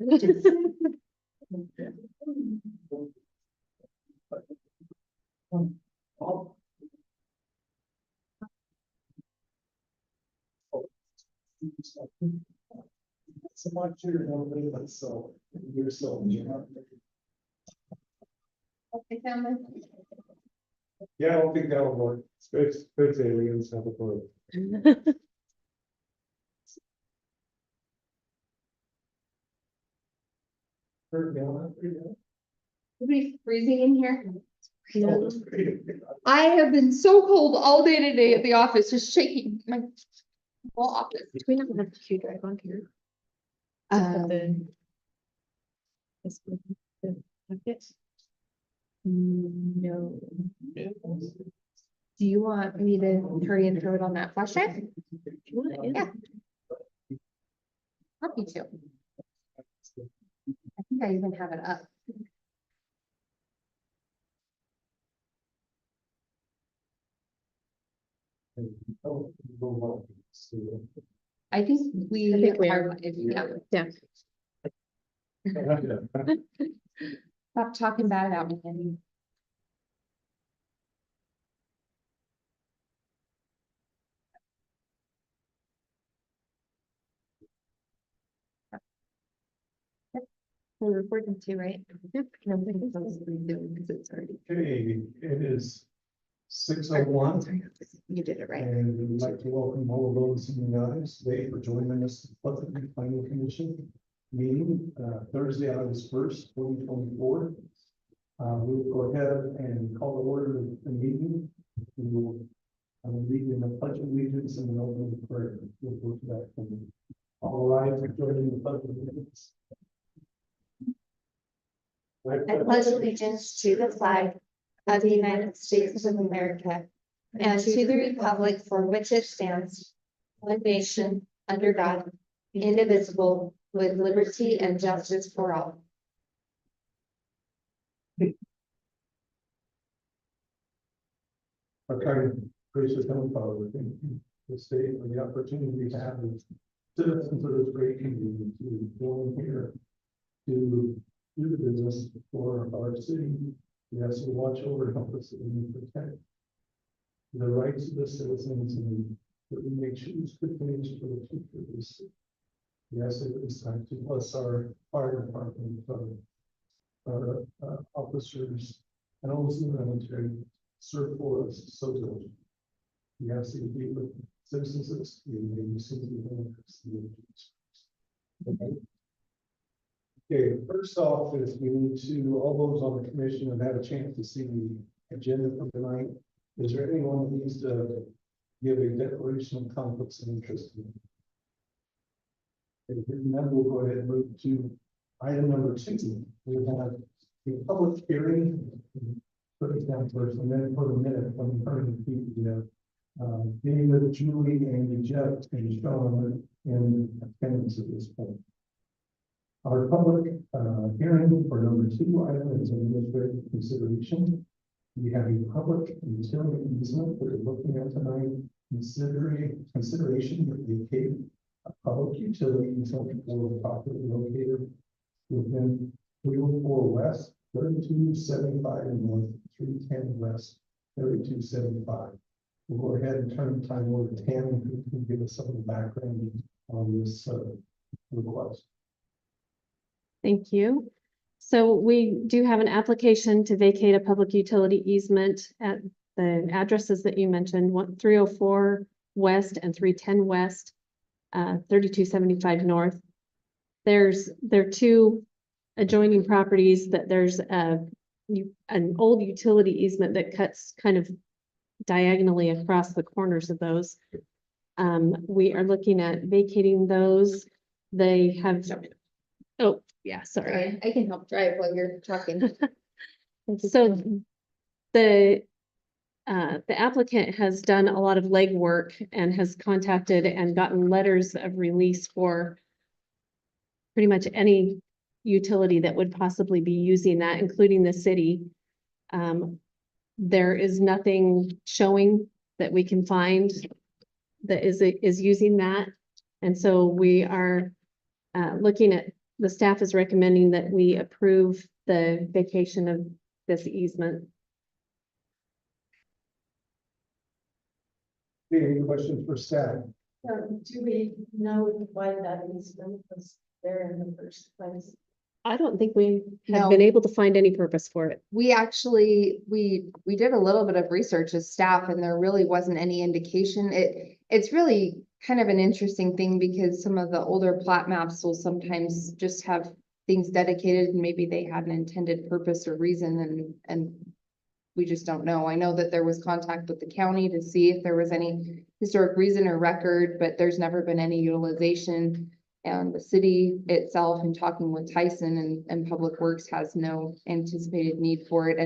So much here, nobody but so you're so Okay, family. yeah, I don't think that'll work. Space aliens have a bird. Everybody's freezing in here. Oh, I have been so cold all day today at the office, just shaking my whole office. Do we not have to drive on here? No. Do you want me to hurry and throw it on that flash drive? Yeah. Happy to. I think I even have it up. I think we we are, are. yeah. Yeah. Stop talking bad about me, Andy. We're recording too, right? Yep. No, I think it's supposed to be doing because it's already. Okay, it is 6:01. You did it right. And we'd like to welcome all of those in the audience today for joining us at the Public Planning Commission meeting, Thursday, August 1st, 2024. We'll go ahead and call the order of the meeting. We will lead in the pledge of allegiance and an opening prayer. We'll go to that. All rise for joining the pledge of allegiance. I pledge allegiance to the flag of the United States of America and to the republic for which it stands, one nation, under God, indivisible, with liberty and justice for all. Our kind gracious Heavenly Father, we thank you this day for the opportunity to have as citizens of this great community to join here to do the business for our city. We ask you to watch over and help us and protect the rights of the citizens and that we may choose good things for the future of this city. We ask that this time to bless our fire department, our officers, and all those in the military serve for us so diligently. We ask that you be with citizens of this community and the city of the Okay, first off is we need to, all those on the commission have had a chance to see the agenda for tonight. Is there anyone that needs to give a declaration of conflicts of interest? If none, we'll go ahead and move to item number 2. We have a public hearing. Put it down first, and then for the minute, I'm turning to people, being with Julie and Jeff and Sean in attendance at this point. Our public hearing for number 2 item is administrative consideration. We have a public utility easement that we're looking at tonight, consideration that vacate a public utility easement for the property located within 304 West, 3275 North, 310 West, 3275. We'll go ahead and turn the time over to Tammy, who can give us some of the background on this request. Thank you. So we do have an application to vacate a public utility easement at the addresses that you mentioned, 304 West and 310 West, 3275 North. There are 2 adjoining properties that there's an old utility easement that cuts kind of diagonally across the corners of those. We are looking at vacating those. They have, oh yeah, sorry. I can help drive while you're talking. So the applicant has done a lot of legwork and has contacted and gotten letters of release for pretty much any utility that would possibly be using that, including the city. There is nothing showing that we can find that is using that. And so we are looking at the staff is recommending that we approve the vacation of this easement. Any questions for staff? Do we know why that easement was there in the first place? I don't think we have No. been able to find any purpose for it. We actually, we did a little bit of research as staff and there really wasn't any indication. It's really kind of an interesting thing because some of the older plat maps will sometimes just have things dedicated and maybe they had an intended purpose or reason and we just don't know. I know that there was contact with the county to see if there was any historic reason or record, but there's never been any utilization. And the city itself, in talking with Tyson and Public Works, has no anticipated need for it.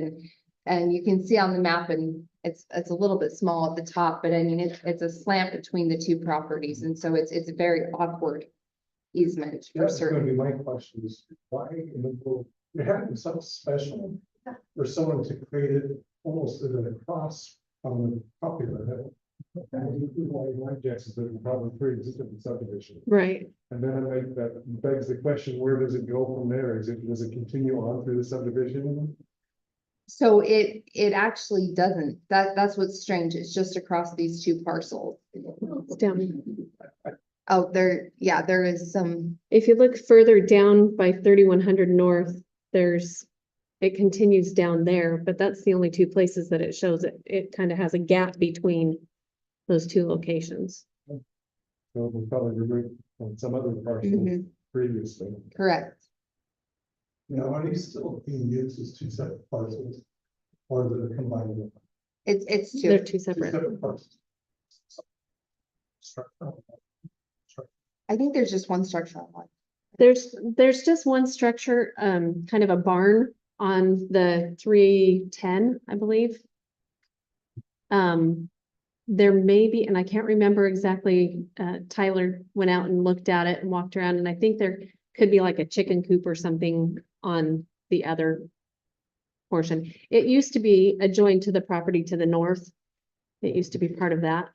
And you can see on the map, and it's a little bit small at the top, but I mean, it's a slant between the two properties. And so it's a very awkward easement for That's gonna certain. be my question is, why in the world, there had to be something special for someone to create it almost at a cross on the property line. And my guess is that it probably pre-existed the subdivision. Right. And then that begs the question, where does it go from there? Does it continue on through the subdivision? So it actually doesn't. That's what's strange. It's just across these two parcels. It's down. Oh, there is some, If you look further down by 3100 North, it continues down there, but that's the only two places that it shows it. It kind of has a gap between those two locations. So we'll probably remove from some other parcel Mhm. previously. correct. Now, are these still being used as two separate parcels? Or is it a combined? It's They're two. two separate. Parcels. I think there's just one structural one. There's just one structure, kind of a barn on the 310, I believe. There may be, and I can't remember exactly, Tyler went out and looked at it and walked around, and I think there could be like a chicken coop or something on the other portion. It used to be adjoined to the property to the north. It used to be part of that.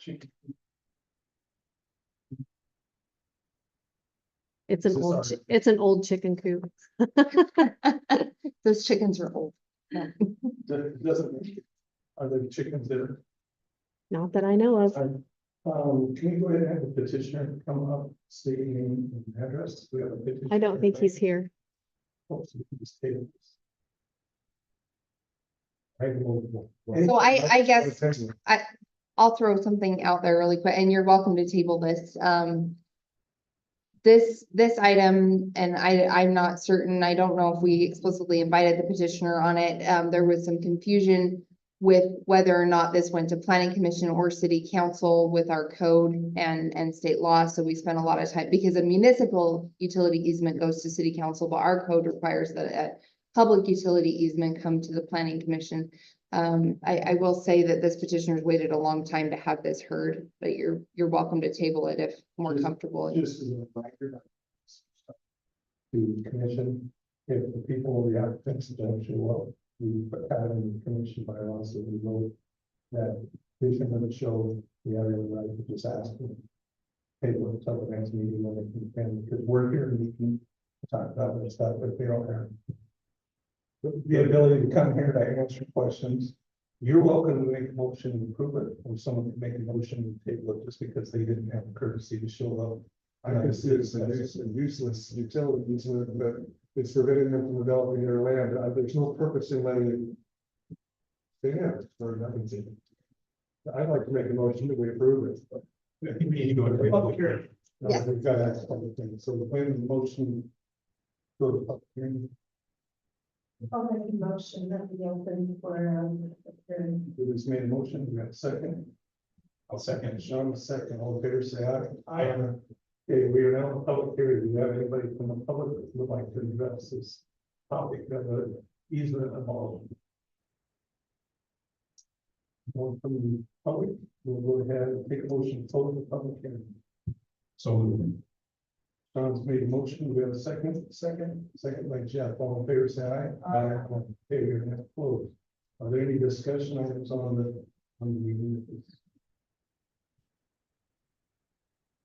It's an old, Sorry. it's an old chicken coop. Those chickens are old. Doesn't, are there chickens there? Not that I know of. Can you go ahead and have the petitioner come up, stating name and address? We have a petitioner. I don't think he's here. Oh, so we can just table this. So I guess I'll throw something out there really quick, and you're welcome to table this. This item, and I'm not certain, I don't know if we explicitly invited the petitioner on it. There was some confusion with whether or not this went to planning commission or city council with our code and state law. So we spent a lot of time, because a municipal utility easement goes to city council, but our code requires that a public utility easement come to the planning commission. I will say that this petitioner's waited a long time to have this heard, but you're welcome to table it if more comfortable. Just as a reminder. To the commission, if the people, the applicants don't show up, we put that in the commission bylaw, so we know that they should never show the area right to just ask them. Table it until the next meeting when they can, because we're here and we can talk about this stuff, but they don't have the ability to come here to answer questions. You're welcome to make a motion and approve it, or someone can make a motion and table it just because they didn't have the courtesy to show up. I consider it a useless utility easement, but it's preventing them from developing their land. There's no purpose in letting it stand for nothing. I'd like to make a motion that we approve it. I think we need to go to public hearing. Yeah. We've got to ask public hearing, so the plan of the motion. Go to public hearing. I'll make a motion that we open for, hearing. Who has made a motion? We have a second. I'll second. Sean, a second. All in favor, say aye. Aye. Okay, we are now in public hearing. Do you have anybody from the public that would like to address this topic of the easement involved? One from the public, we'll go ahead and take a motion to close the public hearing. So. Sean's made a motion. We have a second by Jeff. All in favor, say aye. Aye. Okay, we're gonna close. Are there any discussion items on the meeting?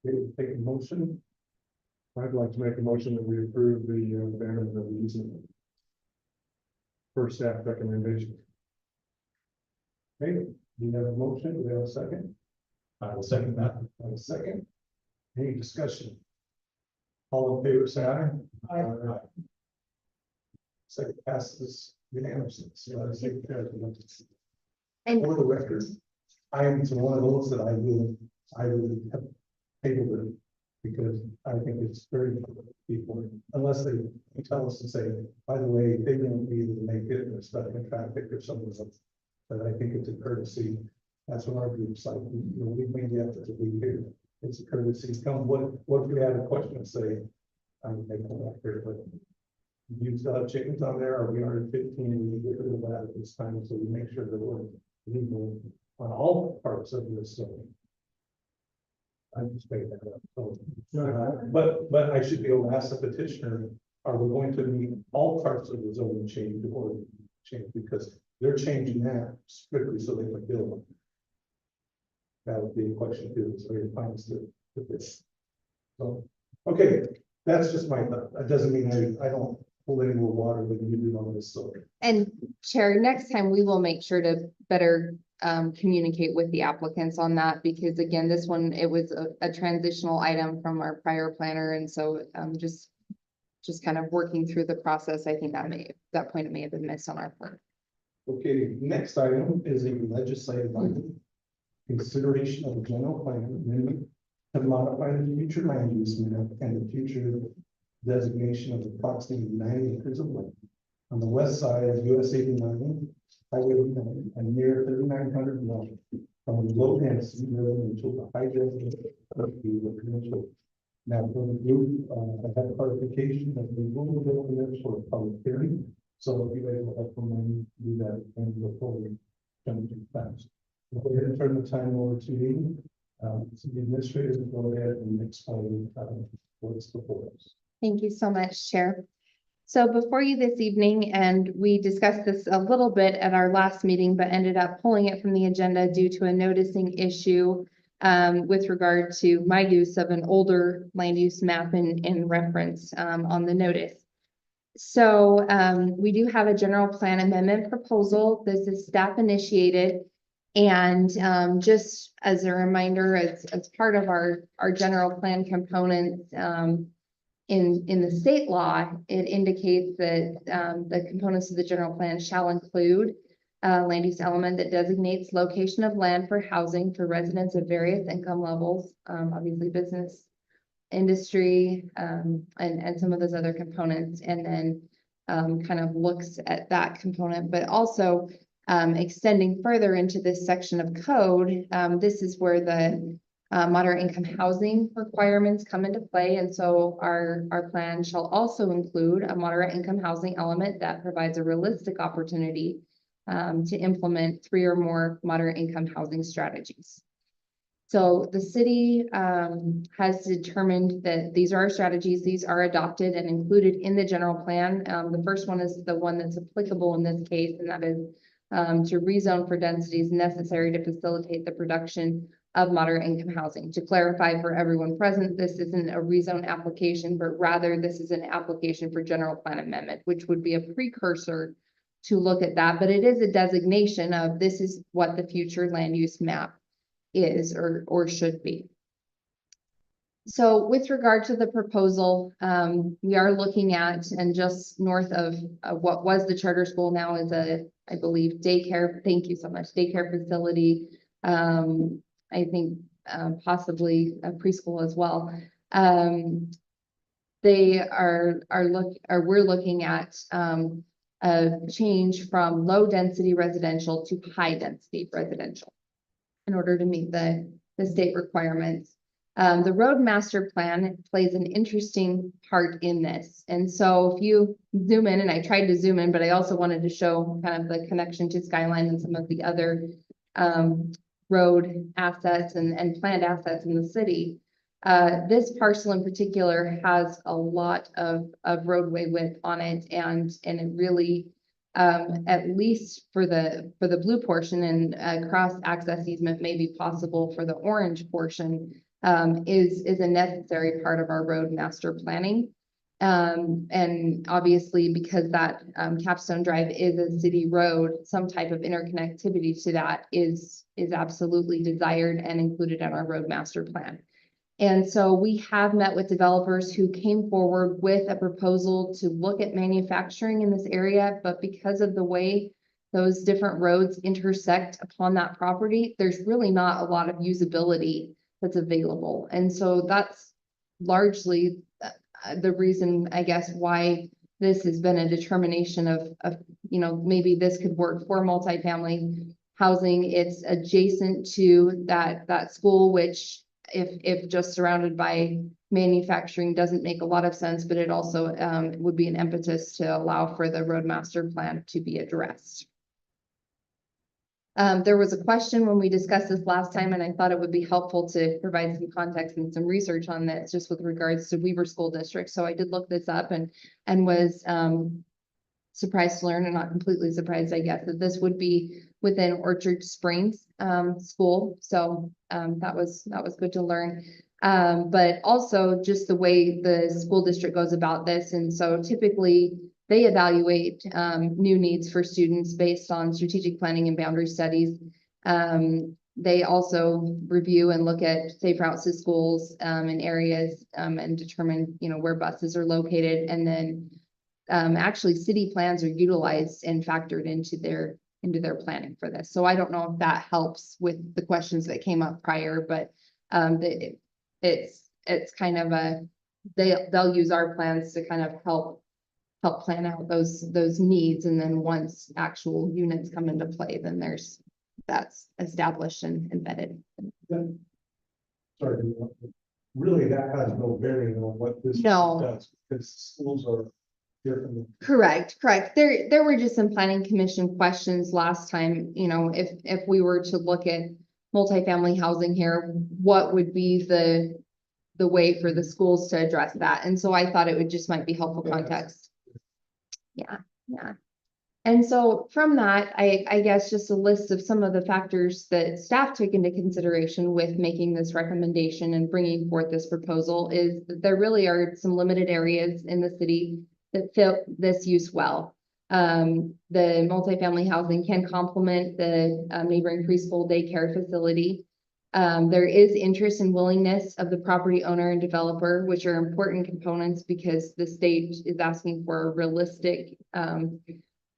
Okay, take a motion. I'd like to make a motion that we approve the abandonment of the easement. For staff recommendation. Okay, we have a motion, do we have a second? I will second that. I will second. Any discussion? All in favor, say aye. Aye. Second passes unanimously. So I say, And for the record, I am one of those that I will have tabled it because I think it's very important to people, unless they tell us to say, by the way, they won't be able to make it, and it's stuck in traffic or something else. But I think it's a courtesy. That's what our group's like, we've made the effort to be here. It's a courtesy. Come, what if we had a question, say, I would make one back here, but you still have chickens on there, or we are at 15, we get rid of that at this time, so we make sure that we're legal on all parts of this. I just made that up. So, but I should be able to ask the petitioner, are we going to meet all parts of the zoning change or change, because they're changing that strictly so they can build them. That would be a question too, so your plans to this. So, okay, that's just my thought. That doesn't mean I don't hold any more water than you do on this, so. And Chair, next time we will make sure to better communicate with the applicants on that, because again, this one, it was a transitional item from our prior planner, and so just kind of working through the process, I think that point may have been missed on our part. Okay, next item is a legislative item. Consideration of the general plan amendment to modify the future land use map and the future designation of approximately 90 acres of land on the west side of US 89, Highway 89, and near 3900 north, from the low density residential to high density residential. Now, for the group, I have clarification that we will go there for a public hearing. So if you guys will help them do that and before we jump to plans. Go ahead and turn the time over to the administrators to go ahead and explain what's before us. Thank you so much, Chair. So before you this evening, and we discussed this a little bit at our last meeting, but ended up pulling it from the agenda due to a noticing issue with regard to my use of an older land use map in reference on the notice. So we do have a general plan amendment proposal. This is staff initiated. And just as a reminder, as part of our general plan components, in the state law, it indicates that the components of the general plan shall include a land use element that designates location of land for housing for residents of various income levels, obviously business, industry, and some of those other components, and then kind of looks at that component, but also extending further into this section of code. This is where the moderate income housing requirements come into play. And so our plan shall also include a moderate income housing element that provides a realistic opportunity to implement 3 or more moderate income housing strategies. So the city has determined that these are our strategies. These are adopted and included in the general plan. The first one is the one that's applicable in this case, and that is to rezone for densities necessary to facilitate the production of moderate income housing. To clarify for everyone present, this isn't a rezone application, but rather this is an application for general plan amendment, which would be a precursor to look at that. But it is a designation of this is what the future land use map is or should be. So with regard to the proposal, we are looking at, and just north of what was the charter school now is I believe daycare, thank you so much, daycare facility. I think possibly a preschool as well. We're looking at a change from low density residential to high density residential in order to meet the state requirements. The road master plan plays an interesting part in this. And so if you zoom in, and I tried to zoom in, but I also wanted to show kind of the connection to Skyline and some of the other road assets and planned assets in the city. This parcel in particular has a lot of roadway width on it, and it really, at least for the blue portion, and cross access easement may be possible for the orange portion. is a necessary part of our road master planning. And obviously, because that Capstone Drive is a city road, some type of interconnectivity to that is absolutely desired and included in our road master plan. And so we have met with developers who came forward with a proposal to look at manufacturing in this area, but because of the way those different roads intersect upon that property, there's really not a lot of usability that's available. And so that's largely the reason, I guess, why this has been a determination of, maybe this could work for multifamily housing. It's adjacent to that school, which if just surrounded by manufacturing doesn't make a lot of sense, but it also would be an impetus to allow for the road master plan to be addressed. There was a question when we discussed this last time, and I thought it would be helpful to provide some context and some research on this just with regards to Weaver School District. So I did look this up and was surprised to learn, and not completely surprised, I guess, that this would be within Orchard Springs School. So that was good to learn. But also just the way the school district goes about this. And so typically they evaluate new needs for students based on strategic planning and boundary studies. They also review and look at safe routes to schools in areas and determine, where buses are located. And then actually city plans are utilized and factored into their planning for this. So I don't know if that helps with the questions that came up prior, but it's kind of they'll use our plans to kind of help plan out those needs. And then once actual units come into play, then that's established and embedded. Sorry, really, that has no bearing on what this No. does, because schools are different. Correct. There were just some planning commission questions last time, if we were to look at multifamily housing here, what would be the way for the schools to address that? And so I thought it might be helpful context. Yeah. And so from that, I guess just a list of some of the factors that staff took into consideration with making this recommendation and bringing forth this proposal is that there really are some limited areas in the city that fit this use well. The multifamily housing can complement the neighboring preschool daycare facility. There is interest and willingness of the property owner and developer, which are important components because the state is asking for a realistic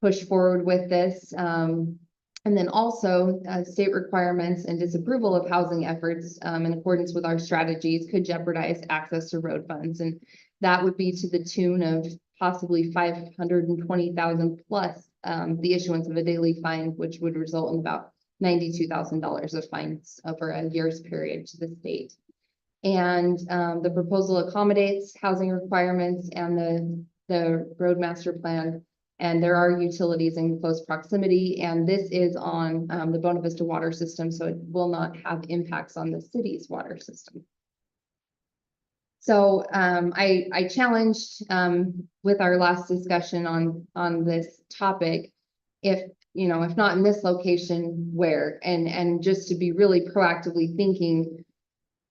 push forward with this. And then also state requirements and disapproval of housing efforts in accordance with our strategies could jeopardize access to road funds. And that would be to the tune of possibly 520,000 plus the issuance of a daily fine, which would result in about $92,000 of fines over a year's period to the state. And the proposal accommodates housing requirements and the road master plan. And there are utilities in close proximity, and this is on the Bona Vista water system, so it will not have impacts on the city's water system. So I challenged with our last discussion on this topic, if not in this location, where, and just to be really proactively thinking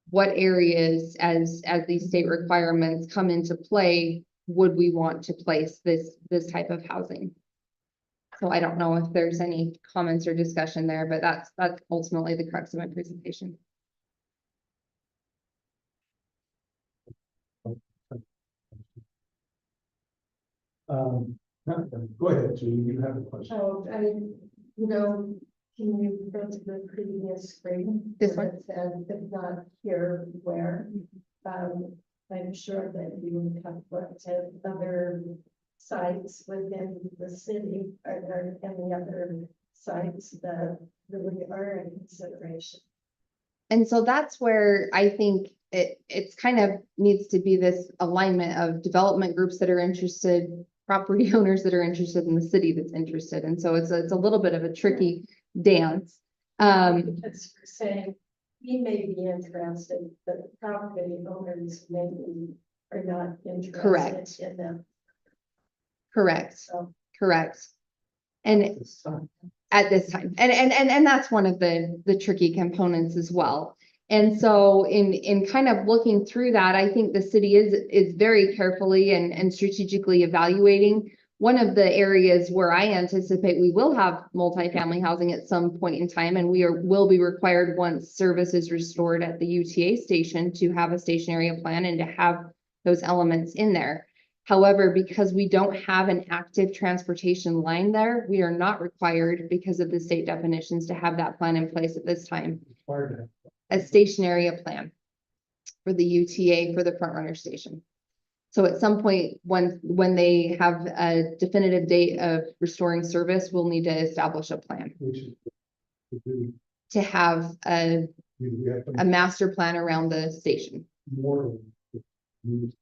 what areas as these state requirements come into play, would we want to place this type of housing? So I don't know if there's any comments or discussion there, but that's ultimately the crux of my presentation. Go ahead, Julie, you have a question. Oh, can you go to the previous screen? This one? It said, if not here, where? I'm sure that you have looked at other sites within the city. Are there any other sites that really are in consideration? And so that's where I think it's kind of needs to be this alignment of development groups that are interested, property owners that are interested, in the city that's interested. And so it's a little bit of a tricky dance. It's saying we may be interested, but the property owners maybe are not interested. Correct. In them. Correct. So Correct. And This time. at this time, and that's one of the tricky components as well. And so in kind of looking through that, I think the city is very carefully and strategically evaluating. One of the areas where I anticipate we will have multifamily housing at some point in time, and will be required once service is restored at the UTA station to have a station area plan and to have those elements in there. However, because we don't have an active transportation line there, we are not required because of the state definitions to have that plan in place at this time. Required A station area plan for the UTA for the front runner station. So at some point, when they have a definitive date of restoring service, we'll need to establish a plan which is. To do, to have we have a master plan around the station. more of it used.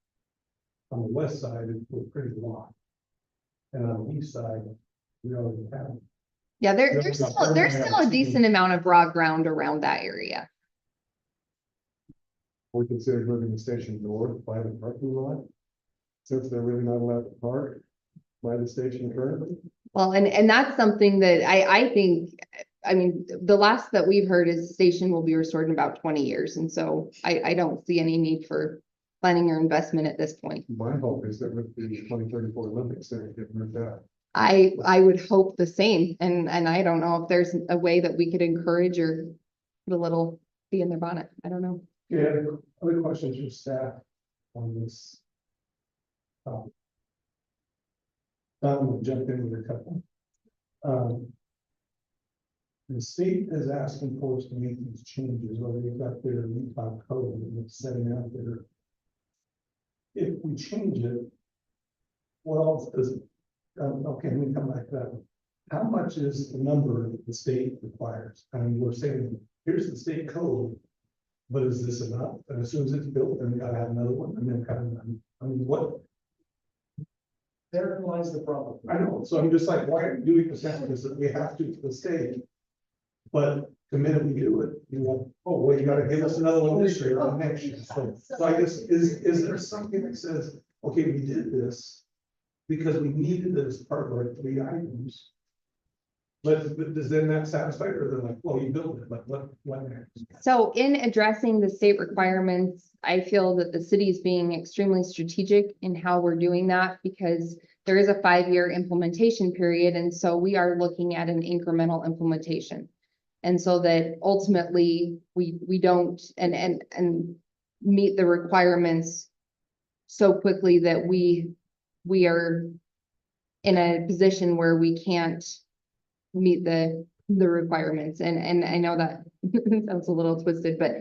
On the west side, it's pretty long. And on the east side, we already have. Yeah, Yeah, there's still a decent amount of raw ground around that area. We consider moving the station north by the parking lot. Since they're really not allowed to park by the station currently. Well, and that's something that I think, I mean, the last that we've heard is the station will be restored in about 20 years. And so I don't see any need for planning or investment at this point. My hope is that with the 2034 Olympics, they're gonna get moved out. I would hope the same. And I don't know if there's a way that we could encourage or put a little bee in their bonnet. I don't know. Yeah, other questions for staff on this. I'm gonna jump in with a couple. The state is asking for us to make these changes, whether they've got their recall code and it's setting out there. If we change it, what else does it? Okay, let me come back to that. How much is the number that the state requires? I mean, we're saying, here's the state code. But is this enough? And as soon as it's built, then we gotta have another one, and then kind of, I mean, what? Therein lies the problem. I know, so I'm just like, why are we doing this now? Because we have to the state. But the minute we do it, you want, oh, well, you gotta give us another one this year or next year. So I guess, is there something that says, okay, we did this because we needed it as part of our 3 items? But does then that satisfy, or they're like, well, you built it, like, what next? So in addressing the state requirements, I feel that the city is being extremely strategic in how we're doing that because there is a 5-year implementation period. And so we are looking at an incremental implementation. And so that ultimately we don't and meet the requirements so quickly that we are in a position where we can't meet the requirements. And I know that sounds a little twisted, but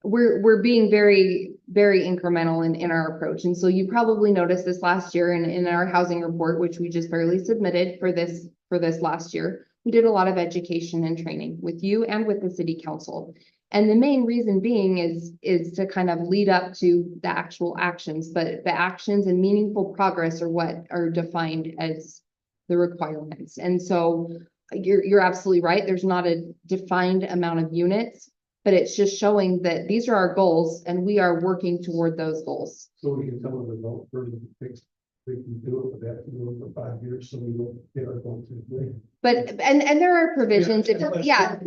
we're being very, very incremental in our approach. And so you probably noticed this last year in our housing report, which we just barely submitted for this last year. We did a lot of education and training with you and with the city council. And the main reason being is to kind of lead up to the actual actions, but the actions and meaningful progress are what are defined as the requirements. And so you're absolutely right. There's not a defined amount of units, but it's just showing that these are our goals and we are working toward those goals. So we can tell the developer to fix, they can do it, but they have to do it for 5 years, so we don't get our goal to the. But, and there are provisions, yeah.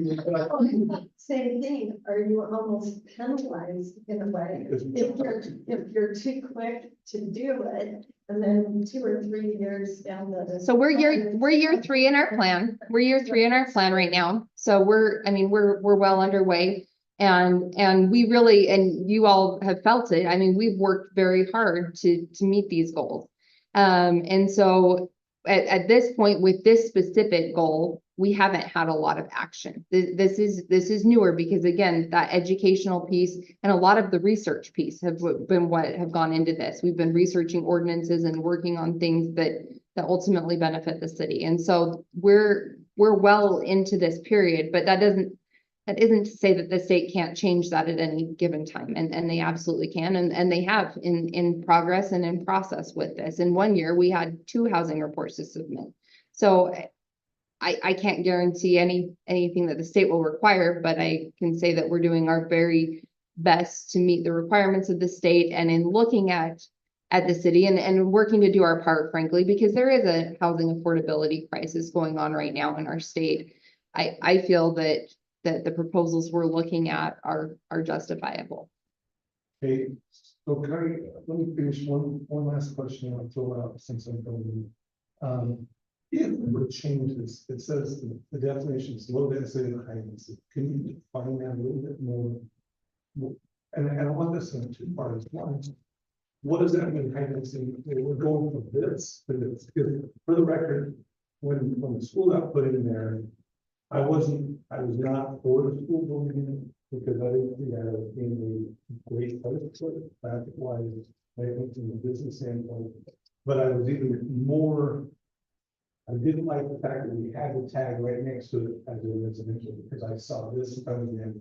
Same thing, are you almost penalized in a way? If you're too quick to do it, and then 2 or 3 years down the. So we're year 3 in our plan. We're year 3 in our plan right now. So we're well underway. And we really, and you all have felt it. I mean, we've worked very hard to meet these goals. And so at this point with this specific goal, we haven't had a lot of action. This is newer because again, that educational piece and a lot of the research piece have been what have gone into this. We've been researching ordinances and working on things that ultimately benefit the city. And so we're well into this period, but that isn't to say that the state can't change that at any given time, and they absolutely can, and they have in progress and in process with this. In 1 year, we had 2 housing reports to submit. So I can't guarantee anything that the state will require, but I can say that we're doing our very best to meet the requirements of the state, and in looking at the city and working to do our part, frankly, because there is a housing affordability crisis going on right now in our state. I feel that that the proposals we're looking at are justifiable. Okay, so can I, let me finish one last question I'll throw out since I'm going. If we were to change this, it says the definition is low density and high density. Can you define that a little bit more? And I want this in two parts. One, what does that mean, high density? We're going for this, but it's good. For the record, when the school got put in there, I was not for the school building in it because I didn't see that as being a great place for it, traffic wise, I think from the business standpoint. But I was even more, I didn't like the fact that we had the tag right next to it as a residential, because I saw this coming in.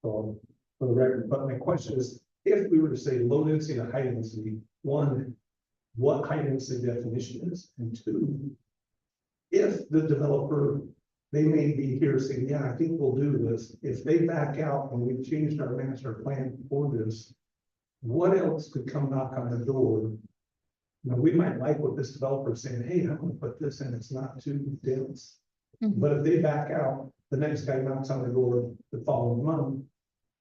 So, for the record, but my question is, if we were to say low density and high density, one, what high density definition is, and two, if the developer, they may be here saying, yeah, I think we'll do this. If they back out and we've changed our master plan for this, what else could come knock on the door? Now, we might like what this developer is saying, hey, I'm gonna put this in, it's not too dense. Mhm. But if they back out, the next guy knocks on the door the following month,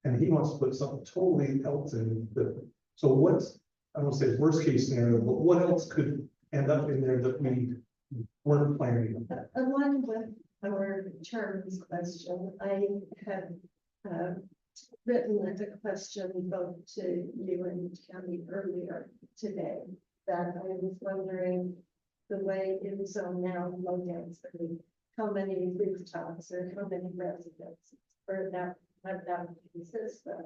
and he wants to put something totally else in. So what's, I don't say worst case scenario, but what else could end up in there that we weren't planning? Along with our terms question, I had written a question both to you and Tammy earlier today, that I was wondering the way it is on now, low density, how many rooftops or how many residences or that consist of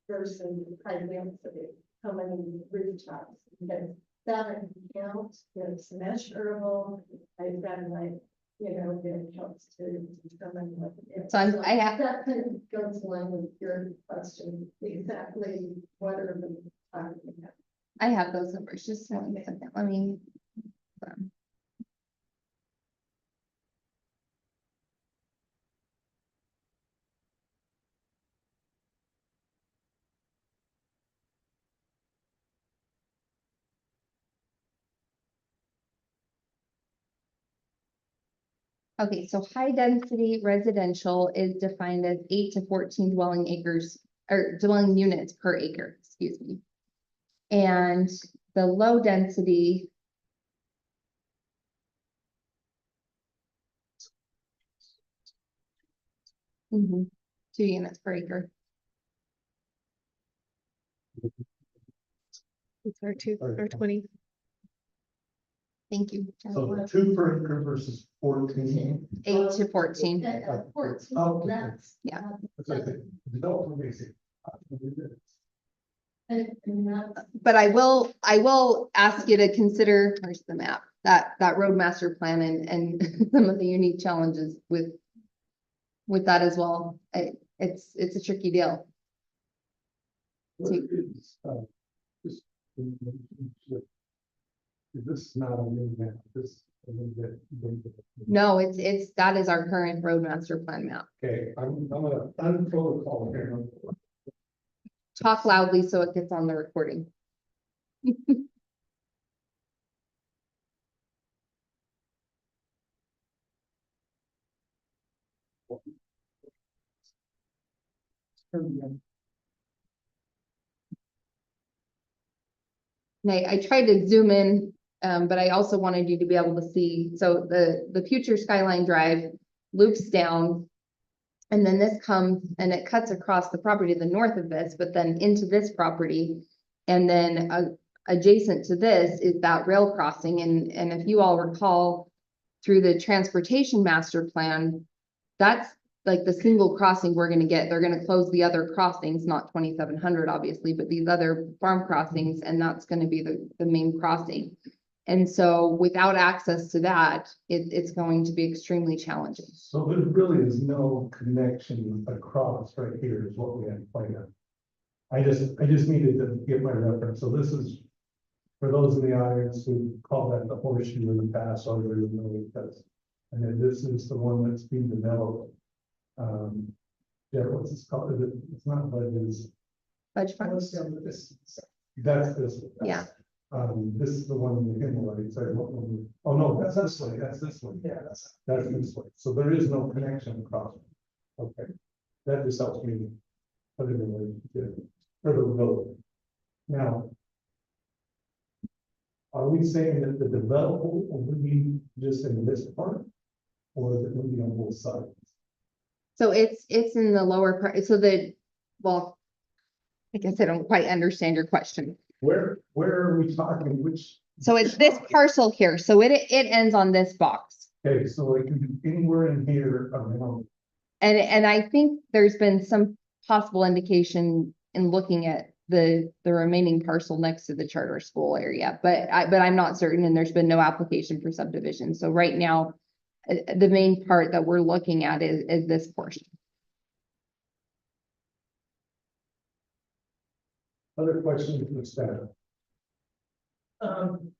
versus high density, how many rooftops, because that I can count, it's measurable, I've done like, it helps to determine what. So I have, That kind of goes along with your question, exactly what are the talking about? I have those numbers, just one second, let me. Okay, so high density residential is defined as 8 to 14 dwelling acres or dwelling units per acre, excuse me. And the low density. Mhm, 2 units per acre. It's our 20. Thank you. So 2 per acre versus 14. 8 to 14. Oh, That's. Yeah. That's what I think. Developer may say, But I will ask you to consider, where's the map, that road master plan and some of the unique challenges with that as well. It's a tricky deal. What is, this- This is not a new map, this is a little bit. No, that is our current road master plan map. Okay, I'm gonna uncontrol the call here. Talk loudly so it gets on the recording. And I tried to zoom in, but I also wanted you to be able to see, so the future Skyline Drive loops down. And then this comes and it cuts across the property to the north of this, but then into this property. And then adjacent to this is that rail crossing. And if you all recall through the transportation master plan, that's like the single crossing we're gonna get. They're gonna close the other crossings, not 2700 obviously, but these other farm crossings, and that's gonna be the main crossing. And so without access to that, it's going to be extremely challenging. So there really is no connection across right here is what we had planned. I just needed to get my reference, so this is. For those in the audience who call that the horseshoe in the past, or really know because. And then this is the one that's being developed. Yeah, what's this called? It's not, but it's. Budge Farm? That's this. Yeah. This is the one in the Himalayas. Oh, no, that's this way. That's this way. Yeah, that's this way. So there is no connection across. Okay, that just helps me put it in for the vote. Now, are we saying that the developer will be just in this part? Or is it going to be on both sides? So it's in the lower part, so well, I guess I don't quite understand your question. Where are we talking, which, So it's this parcel here, so it ends on this box. okay, so it can be anywhere in here around. And I think there's been some possible indication in looking at the remaining parcel next to the charter school area, but I'm not certain, and there's been no application for subdivision. So right now, the main part that we're looking at is this portion. Other questions from staff? I'm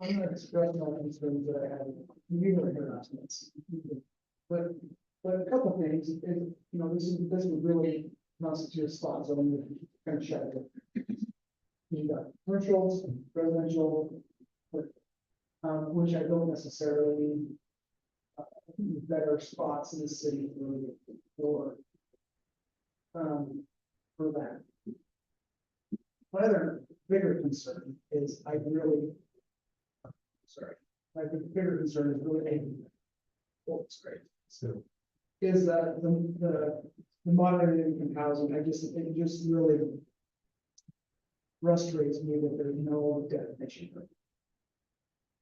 gonna express my concerns that I have, you know, your announcements. But a couple of things, and, you know, this would really constitute a spot zone that kind of shut it. You got commercials, residential, but, which I don't necessarily better spots in the city for that. My other bigger concern is my bigger concern is really So, is the modern income housing. It just really frustrates me that there's no definition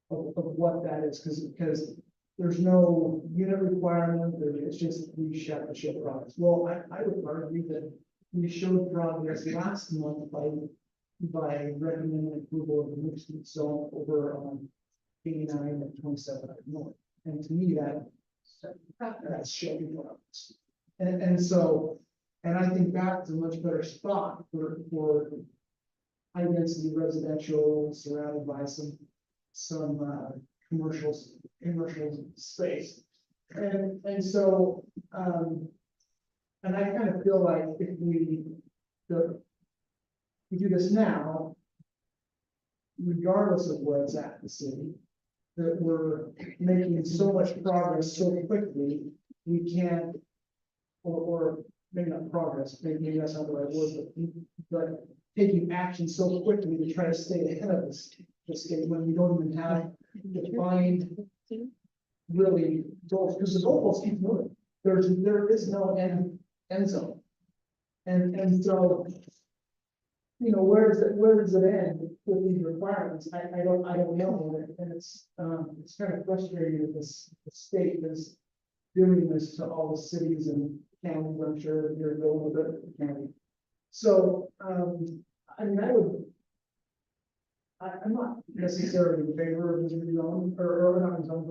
of what that is, because there's no unit requirement, it's just we shut the ship products. Well, I would argue that we showed progress last month by recommending approval of the mixed use zone over on 89 and 27 north. And to me, that's showing progress. And so, and I think that's a much better spot for high density residential surrounded by some commercial space. And so, and I kind of feel like if we do this now, regardless of where it's at in the city, that we're making so much progress so quickly, we can't, or maybe not progress, maybe that's not the right word, but taking action so quickly to try to stay ahead of the state when we don't even have defined really goals, because the goals keep moving. There is no end zone. And so, you know, where does it end with these requirements? I don't know, and it's kind of frustrating that the state is doing this to all the cities and counties. I'm sure you're going with it, county. So, I mean, I'm not necessarily in favor of this rezone, or not rezone,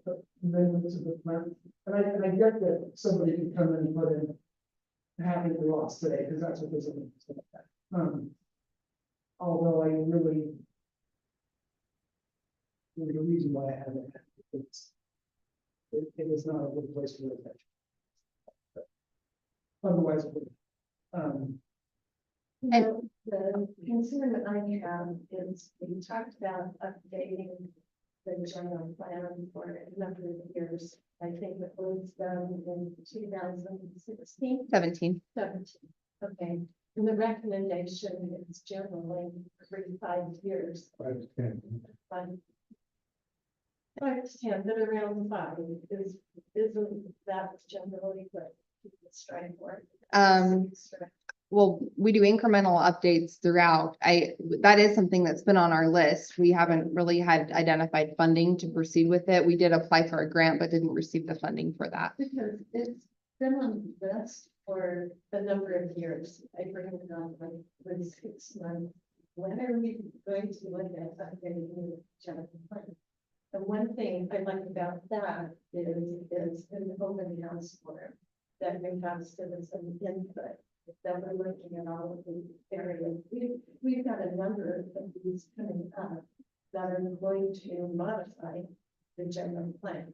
but amendments to the plan. And I get that somebody can come in and put in happy we lost today, because that's what this is. Although I really, there's a reason why I haven't, it is not a good place for attention. Otherwise, The concern that I have is we talked about updating the general plan for a number of years. I think it was done in 2016. 17. 17, okay, and the recommendation is generally every 5 years, 5 to 10. but 5 to 10, but around 5 isn't that generally what people strive for? Well, we do incremental updates throughout. That is something that's been on our list. We haven't really had identified funding to proceed with it. We did apply for a grant, but didn't receive the funding for that. Because it's been on the list for a number of years. I bring it up like 6 months. When are we going to look at updating the general plan? And one thing I like about that is an open house forum that we have citizen input. That we're looking at all of the areas. We've got a number of these coming up that are going to modify the general plan.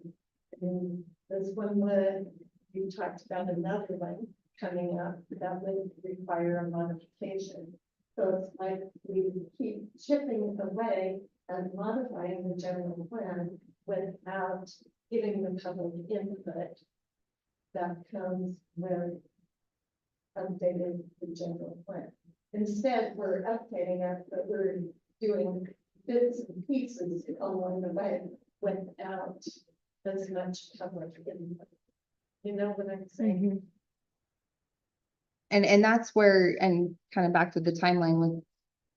And this one would, you talked about another one coming up that would require a modification. So it's like we keep chipping away and modifying the general plan without giving the public input that comes with updating the general plan. Instead, we're updating it, but we're doing bits and pieces along the way without as much public input. You know what I'm saying? And that's where, and kind of back to the timeline with,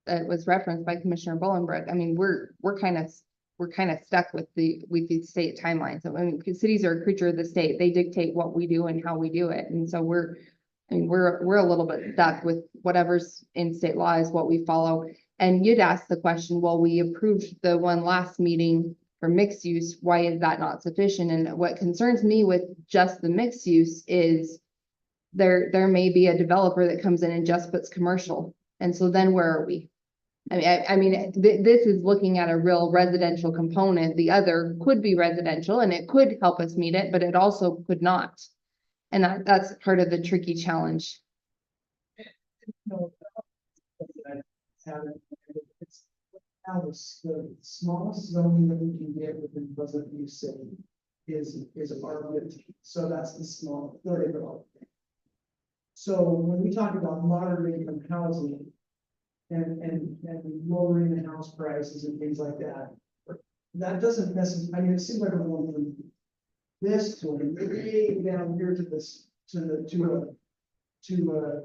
that was referenced by Commissioner Bolenbrook. I mean, we're kind of stuck with the state timelines. I mean, because cities are a creature of the state. They dictate what we do and how we do it. And so we're a little bit stuck with whatever's in state law is what we follow. And you'd ask the question, well, we approved the one last meeting for mixed use. Why is that not sufficient? And what concerns me with just the mixed use is there may be a developer that comes in and just puts commercial. And so then where are we? I mean, this is looking at a real residential component. The other could be residential and it could help us meet it, but it also could not. And that's part of the tricky challenge. No. It's now the smallest zoning that we can get within Pleasant View City is R50. So that's the small 30 development. So when we talk about moderate income housing and lowering the house prices and things like that, that doesn't necessarily, I mean, it seems like we're going from this to way down here to this, to a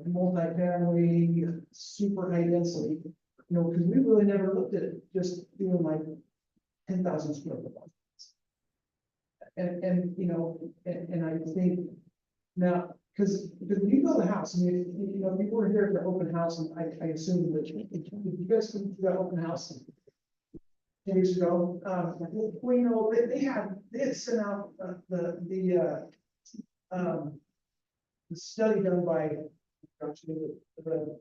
multifamily, super high density. You know, because we really never looked at it, just doing like 10,000 square foot. And you know, and I think now, because when you build a house, I mean, you know, people were here at the open house, and I assume that you guys come to that open house 10 years ago, well, you know, they had sent out the study done by the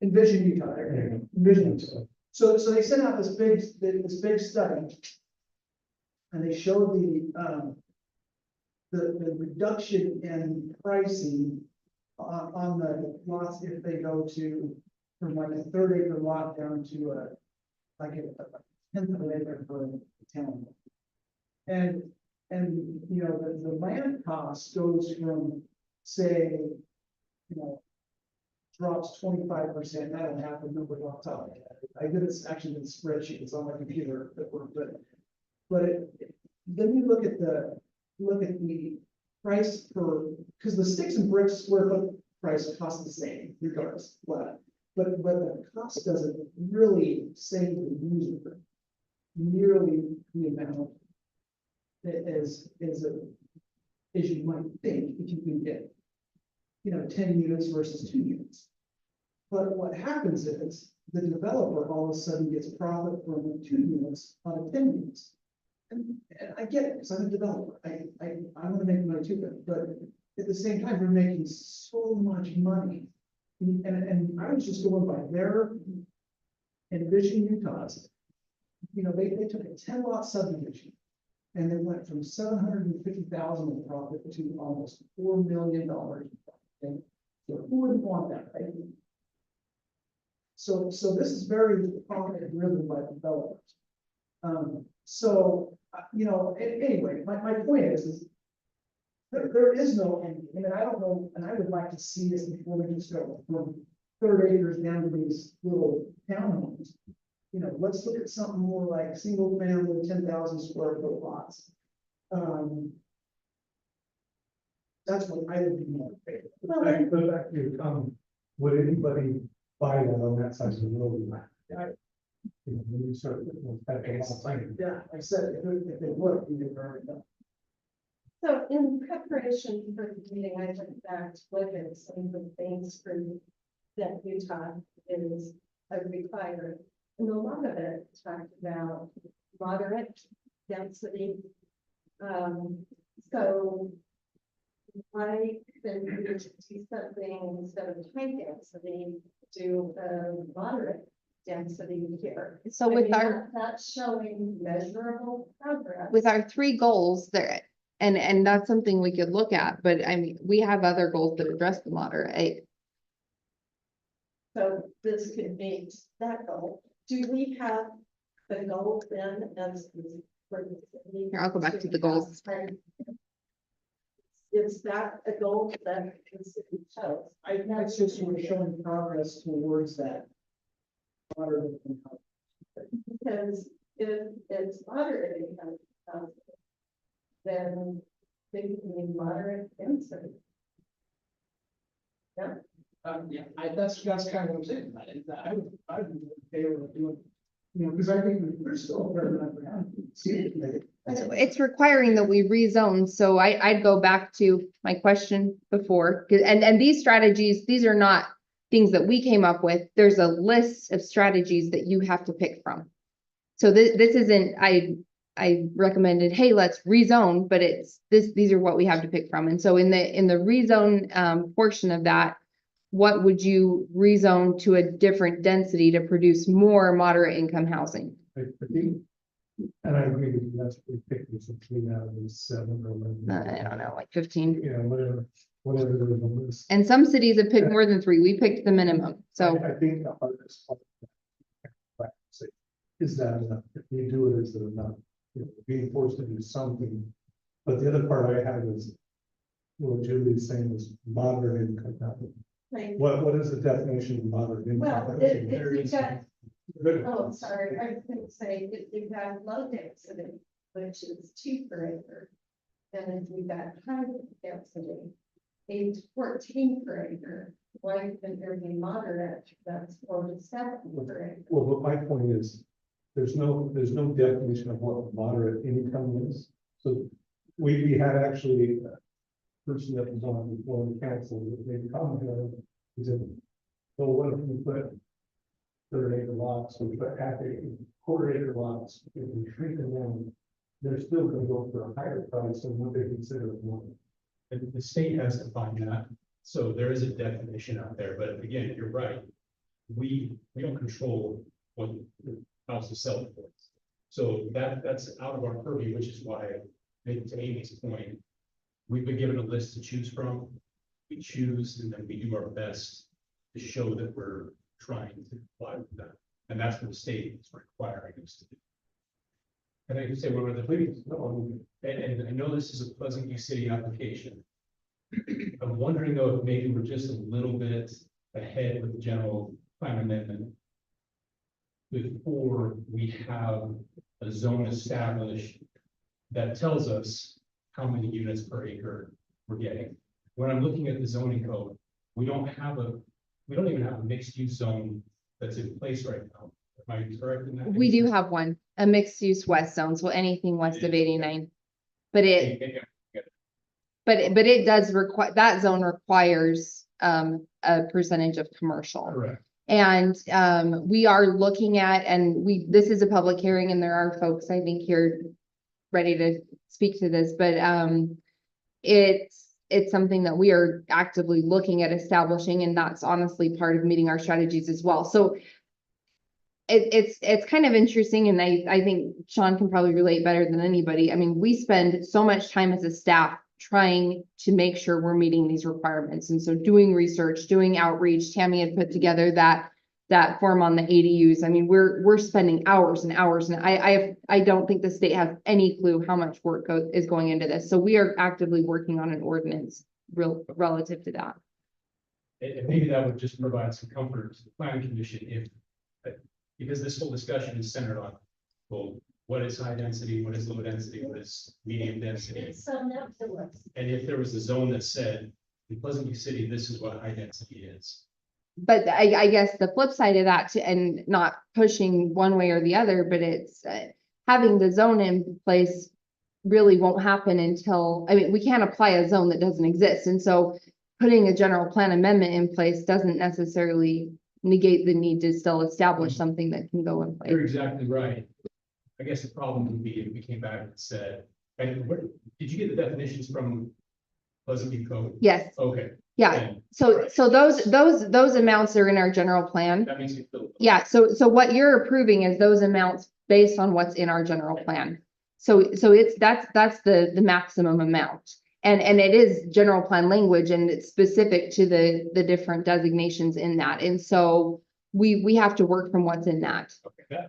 Envision Utah, Envision Utah. So they sent out this big study. And they showed the reduction in pricing on the lots if they go to, from like a 1/3 acre lot down to like a 1/10 of an acre for a town. And you know, the land cost goes from, say, you know, drops 25%. I don't have the number off the top of my head. I did this actually in the spreadsheet. It's on my computer, but then you look at the price per, because the sticks and bricks square foot price cost the same regardless, but the cost doesn't really save the user nearly the amount as you might think if you can get, you know, 10 units versus 2 units. But what happens is the developer all of a sudden gets profit from 2 units on 10 units. And I get it, because I'm a developer. I want to make money too, but at the same time, they're making so much money. And I was just going by their Envision Utah's. You know, they took a 10-lot subdivision and they went from 750,000 in profit to almost $4 million. Okay? So who wouldn't want that, right? So this is very profit driven by developers. You know, anyway, my point is there is no end. I mean, I don't know, and I would like to see this before we just go from 1/3 acres down to these little townhomes. You know, let's look at something more like single family, 10,000 square foot lots. That's what I would be more in favor. I can put it back to your comment. Would anybody buy that on that side of the road? You know, when you start looking at that, a lot of time. Yeah, I said, if they would, we would already done. So in preparation for the meeting, I went back to look at some of the things for that Utah is required. And a lot of it talked about moderate density. So I think we should do something instead of high density, do moderate density here. So with That's showing measurable progress. with our 3 goals there, and that's something we could look at, but I mean, we have other goals that address the moderate. So this could meet that goal. Do we have the goal then as. For the city Here, I'll go back to the goals. Is that a goal that the city chose? That's just we're showing progress towards that. Moderate income. Because if it's moderate income, then they can be moderate density. Yeah. Yeah, that's kind of what I'm saying, I would be in favor of doing, because I think there's still a fair amount of ground. It's requiring that we rezone, so I'd go back to my question before, and these strategies, these are not things that we came up with. There's a list of strategies that you have to pick from. So this isn't, I recommended, hey, let's rezone, but these are what we have to pick from. And so in the rezone portion of that, what would you rezone to a different density to produce more moderate income housing? I think, and I agree with you, that's what we picked, was something out of the 7 or 11. I don't know, like 15. Yeah, whatever there was on this. And some cities have picked more than 3. We picked the minimum, so. I think the hardest part of that is that enough? If you do it, is it enough? You know, being forced to do something. But the other part I have is what Julie's saying is moderate income housing. Like, What is the definition of moderate income? well, housing? if you got, Good. oh, sorry, I was gonna say, if you got low density, which is 2 per acre. And if you got high density, 8 to 14 per acre, why couldn't there be moderate, that's 4 to 7 per acre? Well, but my point is, there's no definition of what moderate income is. So we had actually a person that was on before the council, that made a comment on it. He said, so what if we put 1/3 acre lots, or we put 1/2 acre, 1/4 acre lots, if we shrink them down, they're still gonna go for a higher price than what they consider one. And the state has defined that, so there is a definition out there, but again, you're right. We don't control what the house is selling for. So that's out of our purview, which is why, maybe to Amy's point, we've been given a list to choose from. We choose, and then we do our best to show that we're trying to comply with that. And that's what the state is requiring us to do. And I can say one other thing, and I know this is a Pleasant View City application. I'm wondering though, if maybe we're just a little bit ahead with the general plan amendment. Before we have a zone established that tells us how many units per acre we're getting. When I'm looking at the zoning code, we don't even have a mixed use zone that's in place right now. Am I correct in that? We do have one, a mixed use west zone, so anything west of 89. But it does require, that zone requires a percentage of commercial. Correct. And we are looking at, and this is a public hearing and there are folks, I think, here ready to speak to this, but it's something that we are actively looking at establishing, and that's honestly part of meeting our strategies as well. So it's kind of interesting, and I think Sean can probably relate better than anybody. I mean, we spend so much time as a staff trying to make sure we're meeting these requirements. And so doing research, doing outreach, Tammy had put together that form on the ADUs. I mean, we're spending hours and hours, and I don't think the state has any clue how much work is going into this. So we are actively working on an ordinance relative to that. And maybe that would just provide some comfort to the planning commission because this whole discussion is centered on, well, what is high density, what is low density, what is medium density? It's so nebulous. And if there was a zone that said, in Pleasant View City, this is what high density is. But I guess the flip side of that, and not pushing one way or the other, but it's having the zone in place really won't happen until, I mean, we can't apply a zone that doesn't exist. And so putting a general plan amendment in place doesn't necessarily negate the need to still establish something that can go in place. You're exactly right. I guess the problem would be if we came back and said, and did you get the definitions from Pleasant View Code? Yes, Okay. yeah. then, So those amounts are in our general plan. That makes me feel. Yeah, so what you're approving is those amounts based on what's in our general plan. So that's the maximum amount. And it is general plan language, and it's specific to the different designations in that. And so we have to work from what's in that. Okay,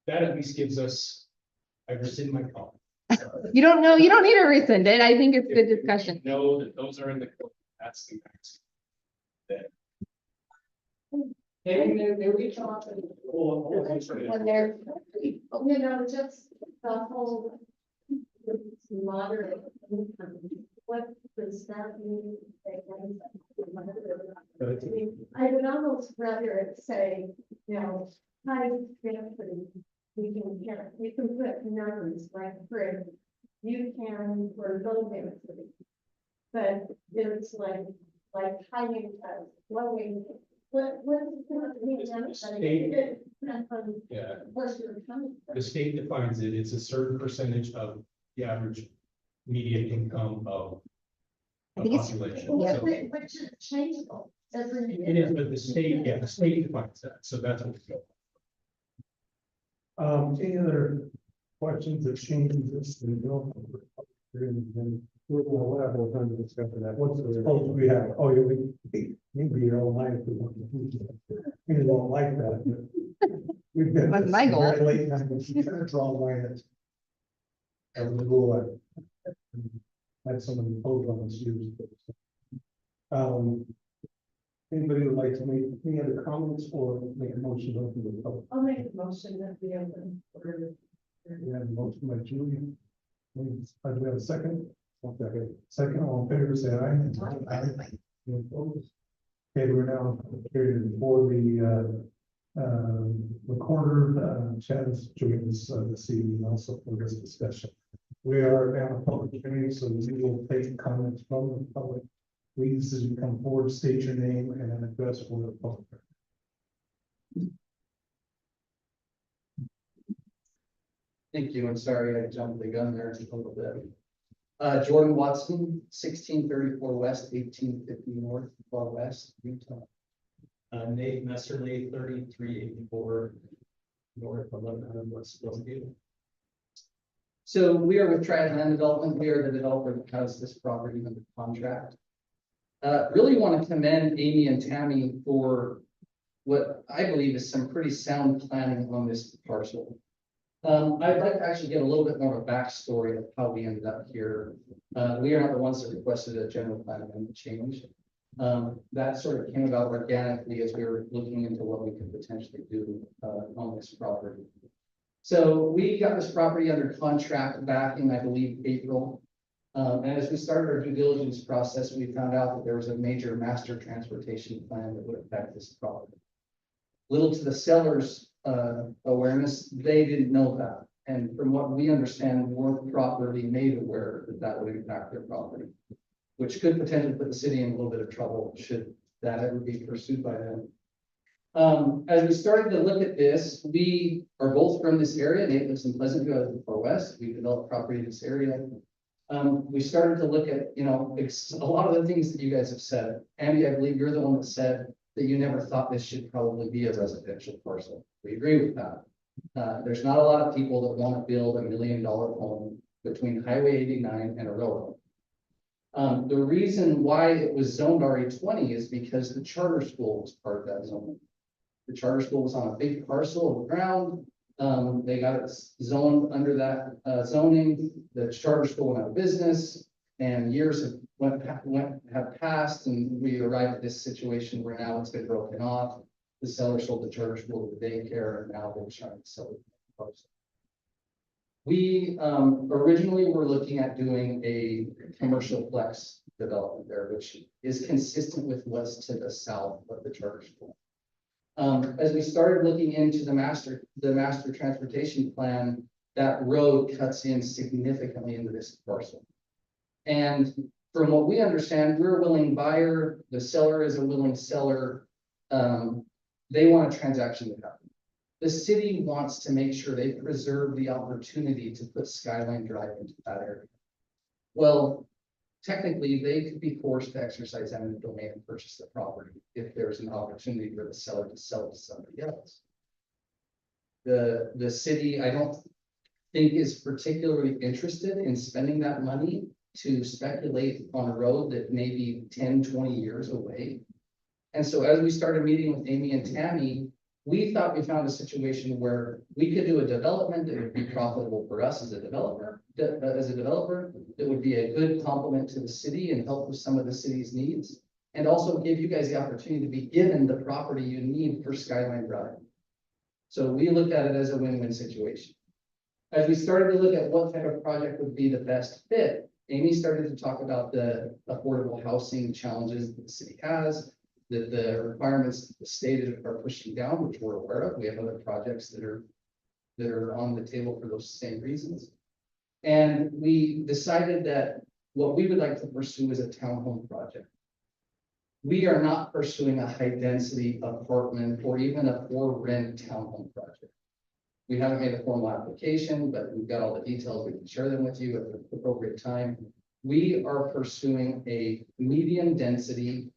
that at least gives us, I rescind my comment. You don't know, you don't need to rescind it. I think it's good discussion. Know that those are in the code, that's the max. When they're, you know, just the whole moderate income, what does that mean? I mean, I would almost rather it say, you know, high density. You can put numbers like for, you can for low density. But it's like high income, low income. What is it? Yeah, What's your coming from? the state defines it, it's a certain percentage of the average median income of I a think it's- population. yeah. So Which is changeable every year. it is, but the state, yeah, the state defines that, so that's what we go. Any other questions or changes this in the bill? We'll have more time to discuss that. What's the supposed we have? Oh, yeah, maybe you're all night. We don't like that. But we've been. That's my goal. Very late night, but you gotta draw a line at. And we go, had someone vote on this use. Anybody would like to make any other comments or make a motion to open the public? I'll make a motion that we open for. We have a motion by Julie. Do we have a second? Second, all in favor, say aye. Any opposed? Okay, we're now period for the recorder, Chad is joining us this evening also for this discussion. We are now a public hearing, so we will take comments from the public. Please, as you come forward, state your name and an address for the public. Thank you. I'm sorry I jumped the gun there a little bit. Jordan Watson, 1634 West, 1850 North, Far West, Utah. Nate Messerly, 3384 North, 1100 West, Westview. So we are with Triad Land Development. We are the developer that has this property under contract. Really want to commend Amy and Tammy for what I believe is some pretty sound planning on this parcel. I'd like to actually get a little bit more of a backstory of how we ended up here. We are not the ones that requested a general plan amendment change. That sort of came about organically as we were looking into what we could potentially do on this property. So we got this property under contract back in, I believe, April. And as we started our due diligence process, we found out that there was a major master transportation plan that would affect this property. Little to the seller's awareness, they didn't know that. And from what we understand, weren't properly made aware that that would impact their property, which could potentially put the city in a little bit of trouble should that ever be pursued by them. As we started to look at this, we are both from this area. Nate lives in Pleasantville, out of the Far West. We developed property in this area. We started to look at, you know, a lot of the things that you guys have said. Andy, I believe you're the one that said that you never thought this should probably be a residential parcel. We agree with that. There's not a lot of people that want to build $1 million home between Highway 89 and a railroad. The reason why it was zoned RE20 is because the charter school was part of that zone. The charter school was on a big parcel of ground. They got it zoned under that zoning. The charter school went out of business, and years have passed, and we arrived at this situation where now it's been broken off. The seller sold the charter school to the daycare, and now they're trying to sell it. We originally were looking at doing a commercial flex development there, which is consistent with what's to the south of the charter school. As we started looking into the master transportation plan, that road cuts in significantly into this parcel. And from what we understand, we're a willing buyer, the seller is a willing seller. They want a transaction to happen. The city wants to make sure they preserve the opportunity to put Skyline Drive into that area. Well, technically, they could be forced to exercise eminent domain and purchase the property if there's an opportunity for the seller to sell it to somebody else. The city, I don't think, is particularly interested in spending that money to speculate on a road that may be 10, 20 years away. And so as we started meeting with Amy and Tammy, we thought we found a situation where we could do a development that would be profitable for us as a developer, that would be a good complement to the city and help with some of the city's needs. And also give you guys the opportunity to be given the property you need for Skyline Drive. So we looked at it as a win-win situation. As we started to look at what type of project would be the best fit, Amy started to talk about the affordable housing challenges that the city has, the requirements the state are pushing down, which we're aware of. We have other projects that are on the table for those same reasons. And we decided that what we would like to pursue is a townhome project. We are not pursuing a high density apartment or even a for rent townhome project. We haven't made a formal application, but we've got all the details. We can share them with you at the appropriate time. We are pursuing a medium density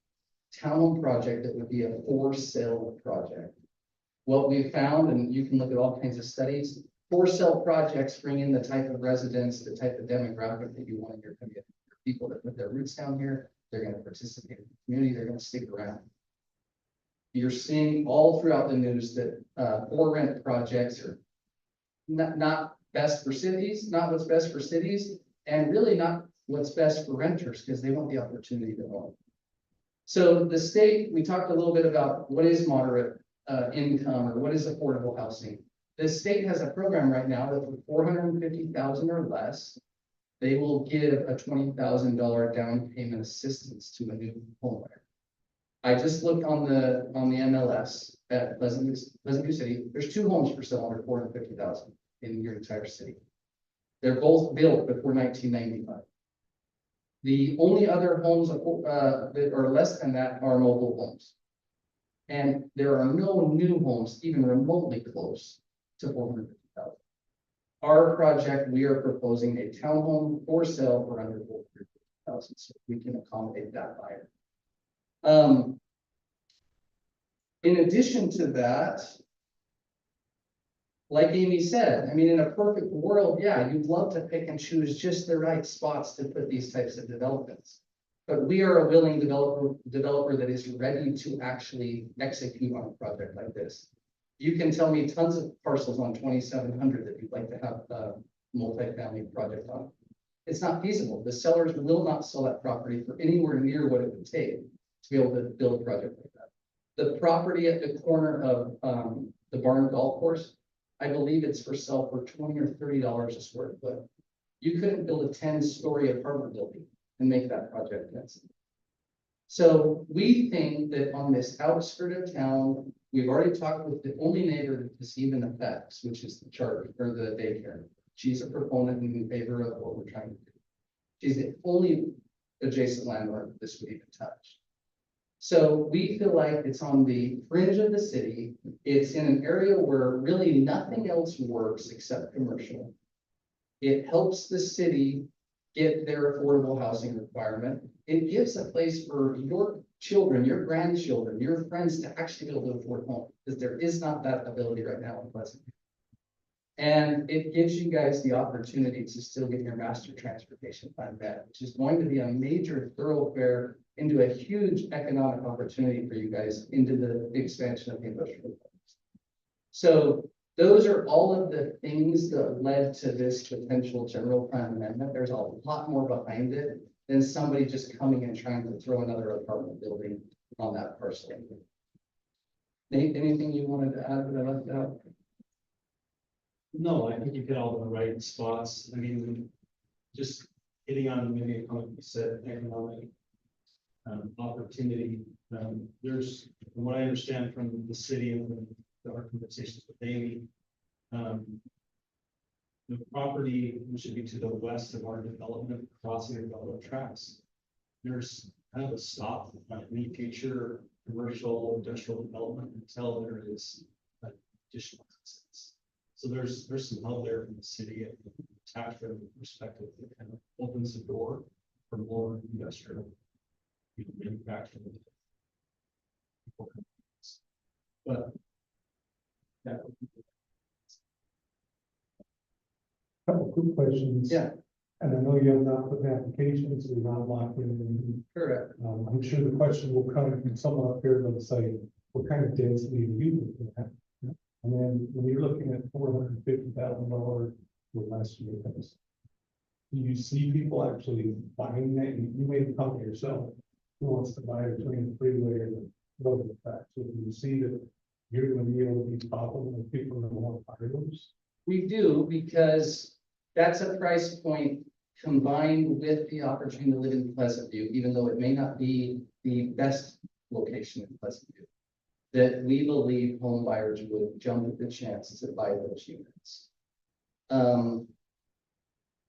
townhome project that would be a for sale project. What we found, and you can look at all kinds of studies, for sale projects bring in the type of residents, the type of demographic that you want in your community. People that put their roots down here, they're going to participate in the community, they're going to stick around. You're seeing all throughout the news that for rent projects are not best for cities, not what's best for cities, and really not what's best for renters because they want the opportunity to own. So the state, we talked a little bit about what is moderate income or what is affordable housing. The state has a program right now that for $450,000 or less, they will give a $20,000 down payment assistance to a new homeowner. I just looked on the MLS at Pleasant View City. There's 2 homes for sale under $450,000 in your entire city. They're both built before 1995. The only other homes that are less than that are mobile homes. And there are no new homes even remotely close to $450,000. Our project, we are proposing a townhome for sale for under $450,000, so we can accommodate that buyer. In addition to that, like Amy said, I mean, in a perfect world, yeah, you'd love to pick and choose just the right spots to put these types of developments. But we are a willing developer that is ready to actually execute on a project like this. You can tell me tons of parcels on 2700 that you'd like to have a multifamily project on. It's not feasible. The sellers will not sell that property for anywhere near what it would take to be able to build a project like that. The property at the corner of the Barn Golf Course, I believe it's for sale for $20 or $30 a square foot. You couldn't build a 10-story apartment building and make that project density. So we think that on this outskirt of town, we've already talked with the only neighbor that this even affects, which is the charter or the daycare. She's a proponent in favor of what we're trying to do. She's the only adjacent landlord that this would even touch. So we feel like it's on the fringe of the city. It's in an area where really nothing else works except commercial. It helps the city get their affordable housing requirement. It gives a place for your children, your grandchildren, your friends to actually be able to afford home, because there is not that ability right now in Pleasant. And it gives you guys the opportunity to still get your master transportation plan met, which is going to be a major thoroughfare into a huge economic opportunity for you guys into the expansion of the industrial parks. So those are all of the things that led to this potential general plan amendment. There's a lot more behind it than somebody just coming and trying to throw another apartment building on that parcel. Nate, anything you wanted to add that I left out? No, I think you hit all the right spots. I mean, just hitting on maybe a comment you said, economic opportunity. There's, from what I understand from the city and our conversations with Amy, the property which should be to the west of our development, crossing the railroad tracks. There's kind of a stop on any future commercial industrial development until there is additional assets. So there's some help there from the city and the tax revenue perspective that kind of opens the door for more industrial manufacturing. But yeah. Couple quick questions. Yeah. And I know you have not put an application, so you're not locked in. Correct. I'm sure the question will come from someone up here on the site. what kind of density do you look at? And then when you're looking at $450,000 for last year, do you see people actually buying that? You made the company yourself, who wants to buy between the freeway and the road track? So do you see that you're gonna be able to be popular with people that want to buy those? We do, because that's a price point combined with the opportunity to live in Pleasant View, even though it may not be the best location in Pleasant View. That we believe home buyers would jump at the chance to buy those units.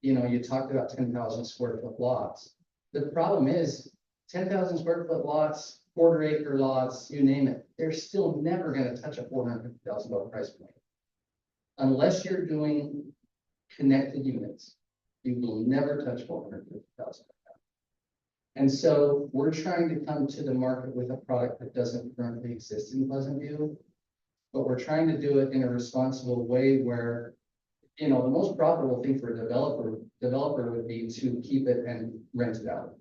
You know, you talked about 10,000 square foot lots. The problem is 10,000 square foot lots, quarter acre lots, you name it, they're still never gonna touch a $450,000 price point. Unless you're doing connected units, you will never touch 450,000. And so we're trying to come to the market with a product that doesn't currently exist in Pleasant View. But we're trying to do it in a responsible way where, you know, the most profitable thing for a developer would be to keep it and rent it out.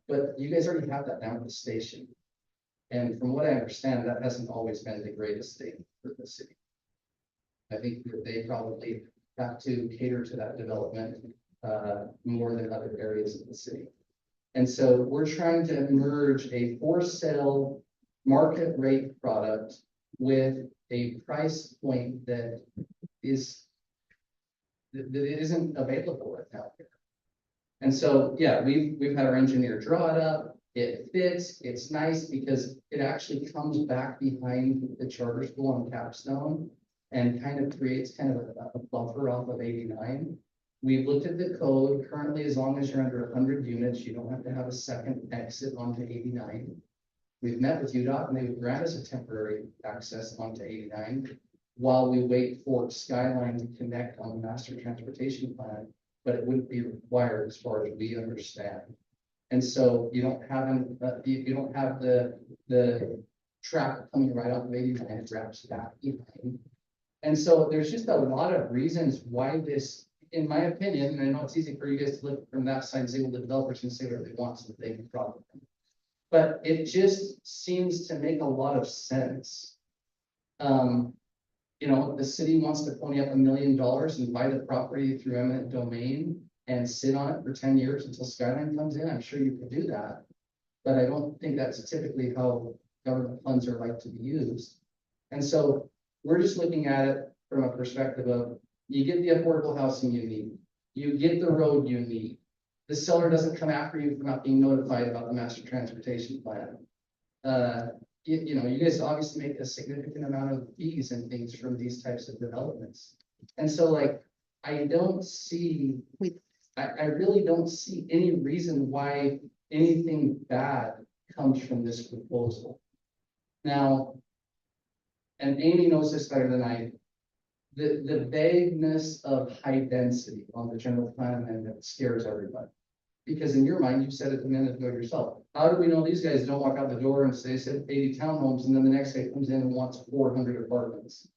But you guys already have that down at the station. And from what I understand, that hasn't always been the greatest thing for the city. I think that they probably have to cater to that development more than other areas of the city. And so we're trying to merge a for sale market rate product with a price point that isn't available right now. And so, yeah, we've had our engineer draw it up. It fits, it's nice because it actually comes back behind the charter school on Capstone and kind of creates kind of a buffer off of 89. We've looked at the code. Currently, as long as you're under 100 units, you don't have to have a second exit onto 89. We've met with UDOT and they would grant us a temporary access onto 89 while we wait for Skyline to connect on the master transportation plan, but it wouldn't be required as far as we understand. And so you don't have you don't have the traffic coming right off of 89, it wraps back behind. And so there's just a lot of reasons why this, in my opinion, and I know it's easy for you guys to look from that side and say, well, the developers can say whatever they want so that they can profit. But it just seems to make a lot of sense. You know, the city wants to pony up $1 million and buy the property through eminent domain and sit on it for 10 years until Skyline comes in. I'm sure you could do that. But I don't think that's typically how government funds are like to be used. And so we're just looking at it from a perspective of you get the affordable housing you need, you get the road you need. The seller doesn't come after you for not being notified about the master transportation plan. You know, you guys obviously make a significant amount of fees and things from these types of developments. And so like, I don't see, I really don't see any reason why anything bad comes from this proposal. Now, and Amy knows this better than I, the vagueness of high density on the general plan amendment scares everybody. Because in your mind, you said it a minute ago yourself. How do we know these guys don't walk out the door and say 80 townhomes and then the next guy comes in and wants 400 apartments?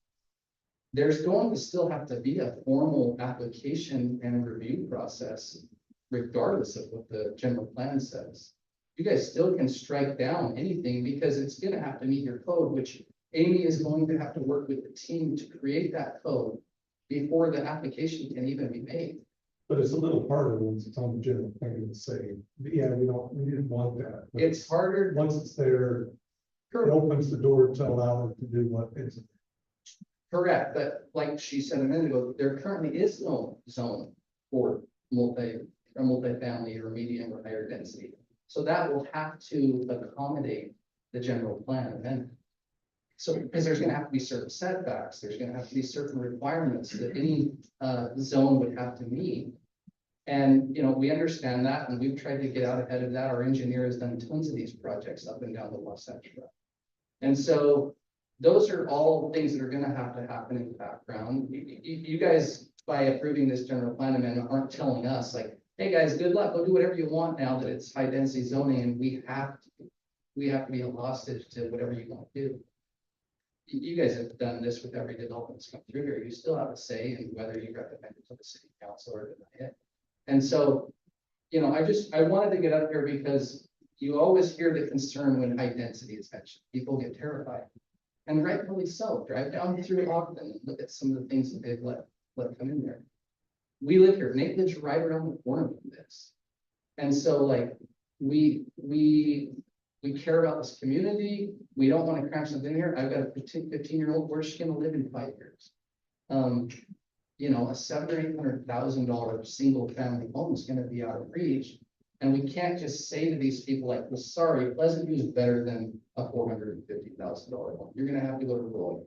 There's going to still have to be a formal application and review process, regardless of what the general plan says. You guys still can strike down anything because it's going to have to meet your code, which Amy is going to have to work with the team to create that code before the application can even be made. But it's a little harder once it's on the general plan to say, yeah, we didn't want that. But It's harder. once it's there, it opens the door to allow it to do what it's. Correct, but like she said a minute ago, there currently is no zone for multifamily or medium or higher density. So that will have to accommodate the general plan amendment. So, because there's gonna have to be certain setbacks, there's gonna have to be certain requirements that any zone would have to meet. And, you know, we understand that and we've tried to get out ahead of that. Our engineer has done tons of these projects up and down the Wasatch Front. And so those are all things that are gonna have to happen in the background. You guys, by approving this general plan amendment, aren't telling us like, hey guys, good luck, go do whatever you want now that it's high density zoning and we have to be a hostage to whatever you want to do. You guys have done this with every development that's come through here. You still have a say in whether you recommend it to the city council or deny it. And so, you know, I wanted to get up here because you always hear the concern when high density is mentioned. People get terrified. And rightfully so. Drive down through Ogden and look at some of the things that they've let come in there. We live here. Nate lives right around the corner from this. And so like, we care about this community. We don't want to cram something in here. I've got a 15-year-old, where's she gonna live in 5 years? You know, a $700,000 or $800,000 single family home is gonna be out of reach. And we can't just say to these people like, well, sorry, Pleasant View is better than a $450,000 home. You're gonna have to go to Roy.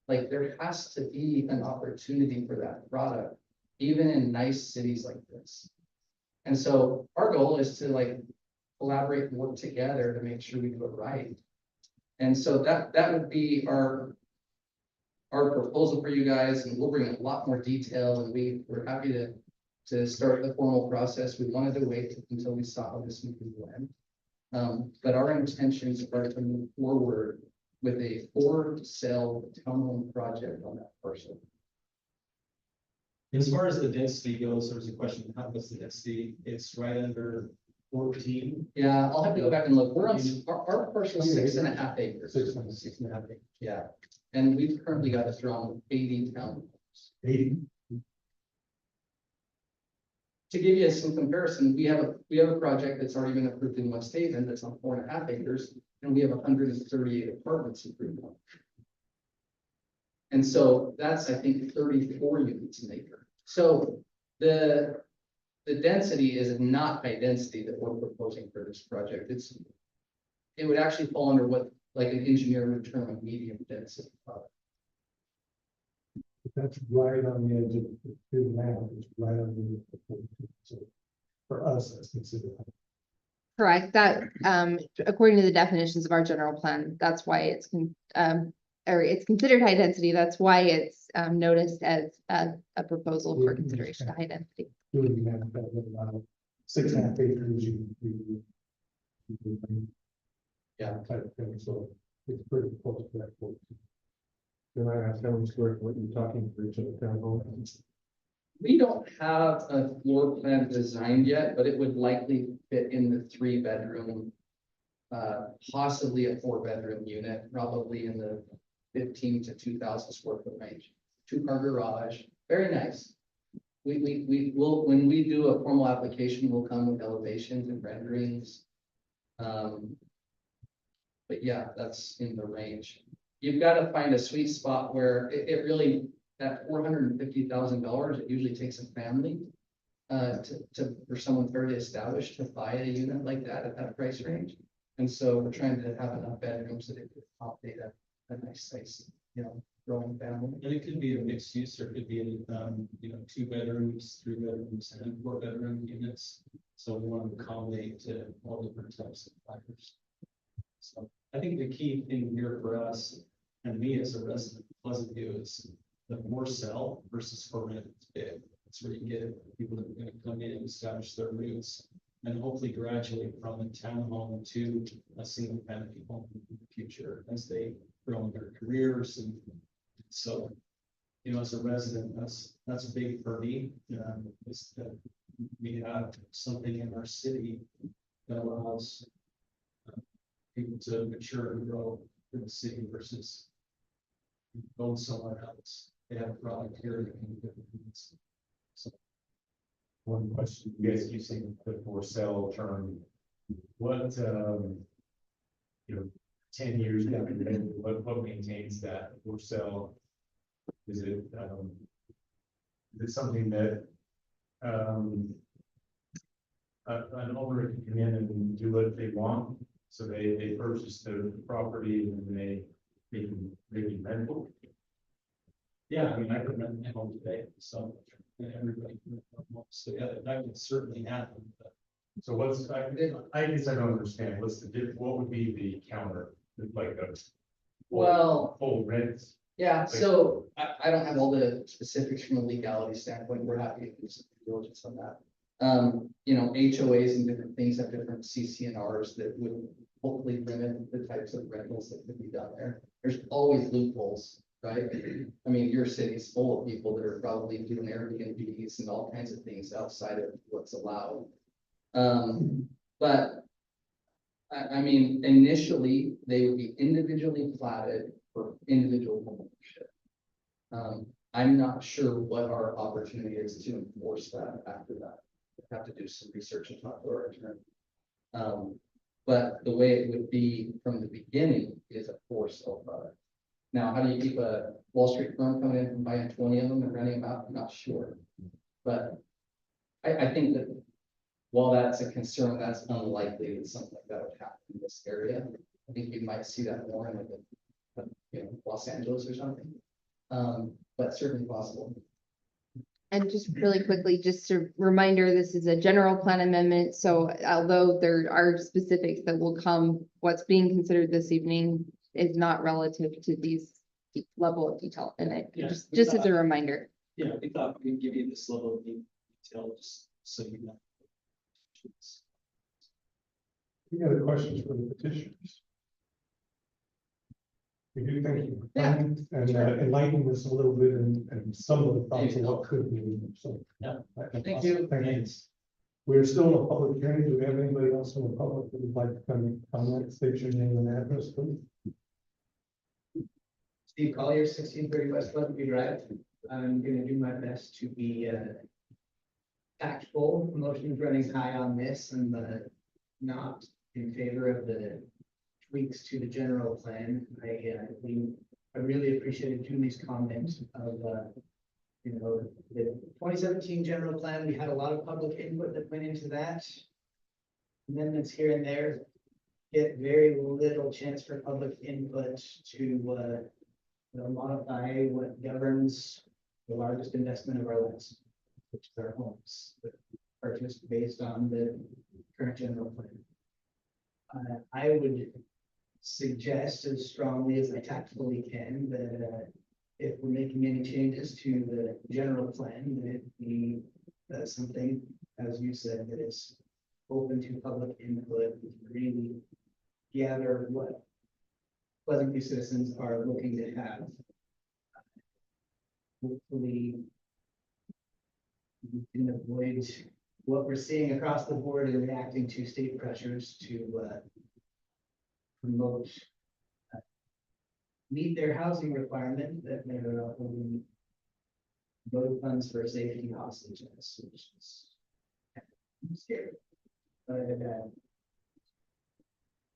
Like, there has to be an opportunity for that product, even in nice cities like this. And so our goal is to like collaborate and work together to make sure we do it right. And so that would be our proposal for you guys, and we'll bring a lot more detail, and we're happy to start the formal process. We wanted to wait until we saw how this meeting went. But our intentions are to move forward with a for-sale townhome project on that parcel. As far as the density goes, there was a question, how was the density? It's right under 14. Yeah, I'll have to go back and look. We're on, our parcel is 6.5 acres. 6.5. acres. Yeah, and we've currently got us around 80 townhomes. 80. To give you some comparison, we have a project that's already been approved in West Haven that's on 4.5 acres, and we have 138 apartments approved on. And so that's, I think, 34 units an acre. So the density is not high density that we're proposing for this project. It would actually fall under what like an engineer would term a medium density product. That's right on the edge of the map, it's right on the. So for us, that's considered. Correct, that, according to the definitions of our general plan, that's why it's, or it's considered high density, that's why it's, noticed as a proposal for consideration to high density. Doing that, that would allow 6.5 acres. Yeah. Type of thing, so it's pretty close to that. Can I ask how many square foot you're talking for each of the townhomes? We don't have a floor plan designed yet, but it would likely fit in the 3-bedroom, possibly a 4-bedroom unit, probably in the 15 to 2,000 square foot range. 2-car garage, very nice. We will, when we do a formal application, we'll come with elevations and renderings. But yeah, that's in the range. You've got to find a sweet spot where it really, that $450,000, it usually takes a family for someone fairly established to buy a unit like that at that price range. And so we're trying to have enough bedrooms that it could accommodate a nice size, growing family. And it could be a mixed use, or it could be, 2 bedrooms, 3 bedrooms, and 4-bedroom units. So we want to accommodate to all different types of buyers. So I think the key thing here for us and me as a resident of Pleasant View is the for sell versus for rent is big. That's where you get people that are going to come in and establish their roots and hopefully graduate from a townhome to a single family home in the future as they grow in their careers. And so, as a resident, that's big for me. Is that we have something in our city that allows people to mature and grow in the city versus going somewhere else. They have a product here that can be different. So one question, you guys keep saying the for sale term. What, 10 years down the road, what maintains that for sale? Is it something that an owner can come in and do what they want? So they purchase the property and then they can rental. yeah, I mean, I could rent my home today, so everybody can rent their home. So yeah, that would certainly happen. But So I guess I don't understand, what would be the counter, like a Well, full rent? yeah, so I don't have all the specifics from a legality standpoint. We're happy to do some due diligence on that. HOAs and different things have different CCNRs that would hopefully limit the types of rentals that could be done there. There's always loopholes, right? I mean, your city's full of people that are probably doing Airbnbs and all kinds of things outside of what's allowed. But I mean, initially, they would be individually platted for individual ownership. I'm not sure what our opportunity is to enforce that after that. I have to do some research and talk to our attorney. But the way it would be from the beginning is a forced sale product. Now, how do you keep a Wall Street firm coming in and buying 20 of them and renting them out? I'm not sure. But I think that while that's a concern, that's unlikely that something like that would happen in this area. I think you might see that more in like Los Angeles or something. But certainly possible. And just really quickly, just a reminder, this is a general plan amendment, so although there are specifics that will come, what's being considered this evening is not relative to these level of detail in it, Yeah, just as a reminder. Yeah, we thought we'd give you this level of detail, just so you know. Any other questions for the petitioners? We do thank you for Yeah, coming and enlightening us a little bit and some of the thoughts of what could be, so. Yeah. Thank you. Thank you. We're still in a public hearing. Do we have anybody else in the public that would like to come and comment, state your name and address, please? Steve Collier, 1630 West Lebanon Drive. I'm gonna do my best to be tactful. Motion's running high on this and not in favor of the tweaks to the general plan. I really appreciated Julie's comment of the 2017 general plan. We had a lot of public input that went into that. Amendments here and there get very little chance for public input to modify what governs the largest investment of our lives, which is our homes, that are purchased based on the current general plan. I would suggest as strongly as I tactfully can that if we're making any changes to the general plan, that it be something, as you said, that is open to public input, really gather what Pleasant View citizens are looking to have. Hopefully, we can avoid what we're seeing across the board and reacting to state pressures to promote meet their housing requirement that they're holding vote funds for safety hostages, which is scary.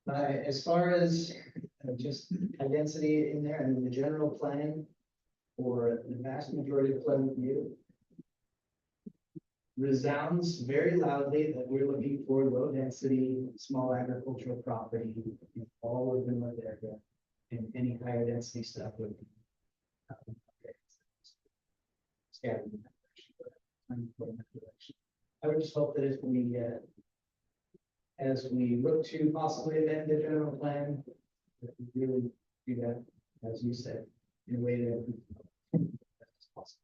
But as far as just density in there, I mean, the general plan for the vast majority of Pleasant View resounds very loudly that we're looking for low density, small agricultural property in all of the North area, and any higher density stuff would be scattered in that direction, but I'm going that direction. I would just hope that as we look to possibly amend the general plan, that we really do that, as you said, in a way that is possible.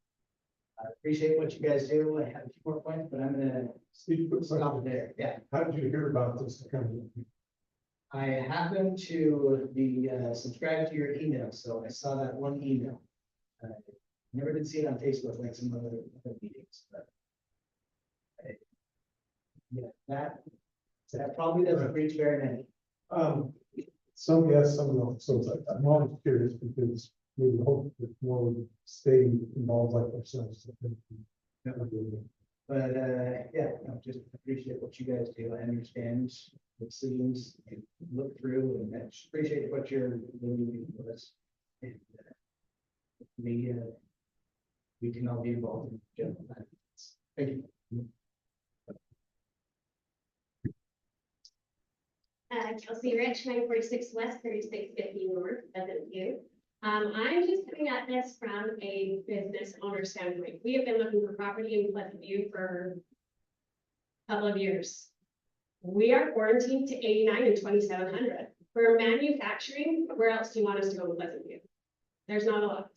I appreciate what you guys do. I have a few more points, but I'm gonna Steve, quick stop question. there. Yeah. How did you hear about this? I happen to be subscribed to your email, so I saw that one email. Never did see it on Facebook like some other meetings, but yeah, that probably doesn't reach very many. Some yes, some no. So I'm always curious because we would hope that more would stay involved like ourselves. But yeah, I just appreciate what you guys do. I understand the decisions you look through, and I just appreciate what you're doing for us. And we can all be involved in the general plan. Thank you. Kelsey Rich, 946 West, 3650 North, Pleasant View. I'm just coming at this from a business owner standpoint. We have been looking for property in Pleasant View for a couple of years. We are quarantined to 89 and 2700. For manufacturing, where else do you want us to go in Pleasant View? There's not a lot,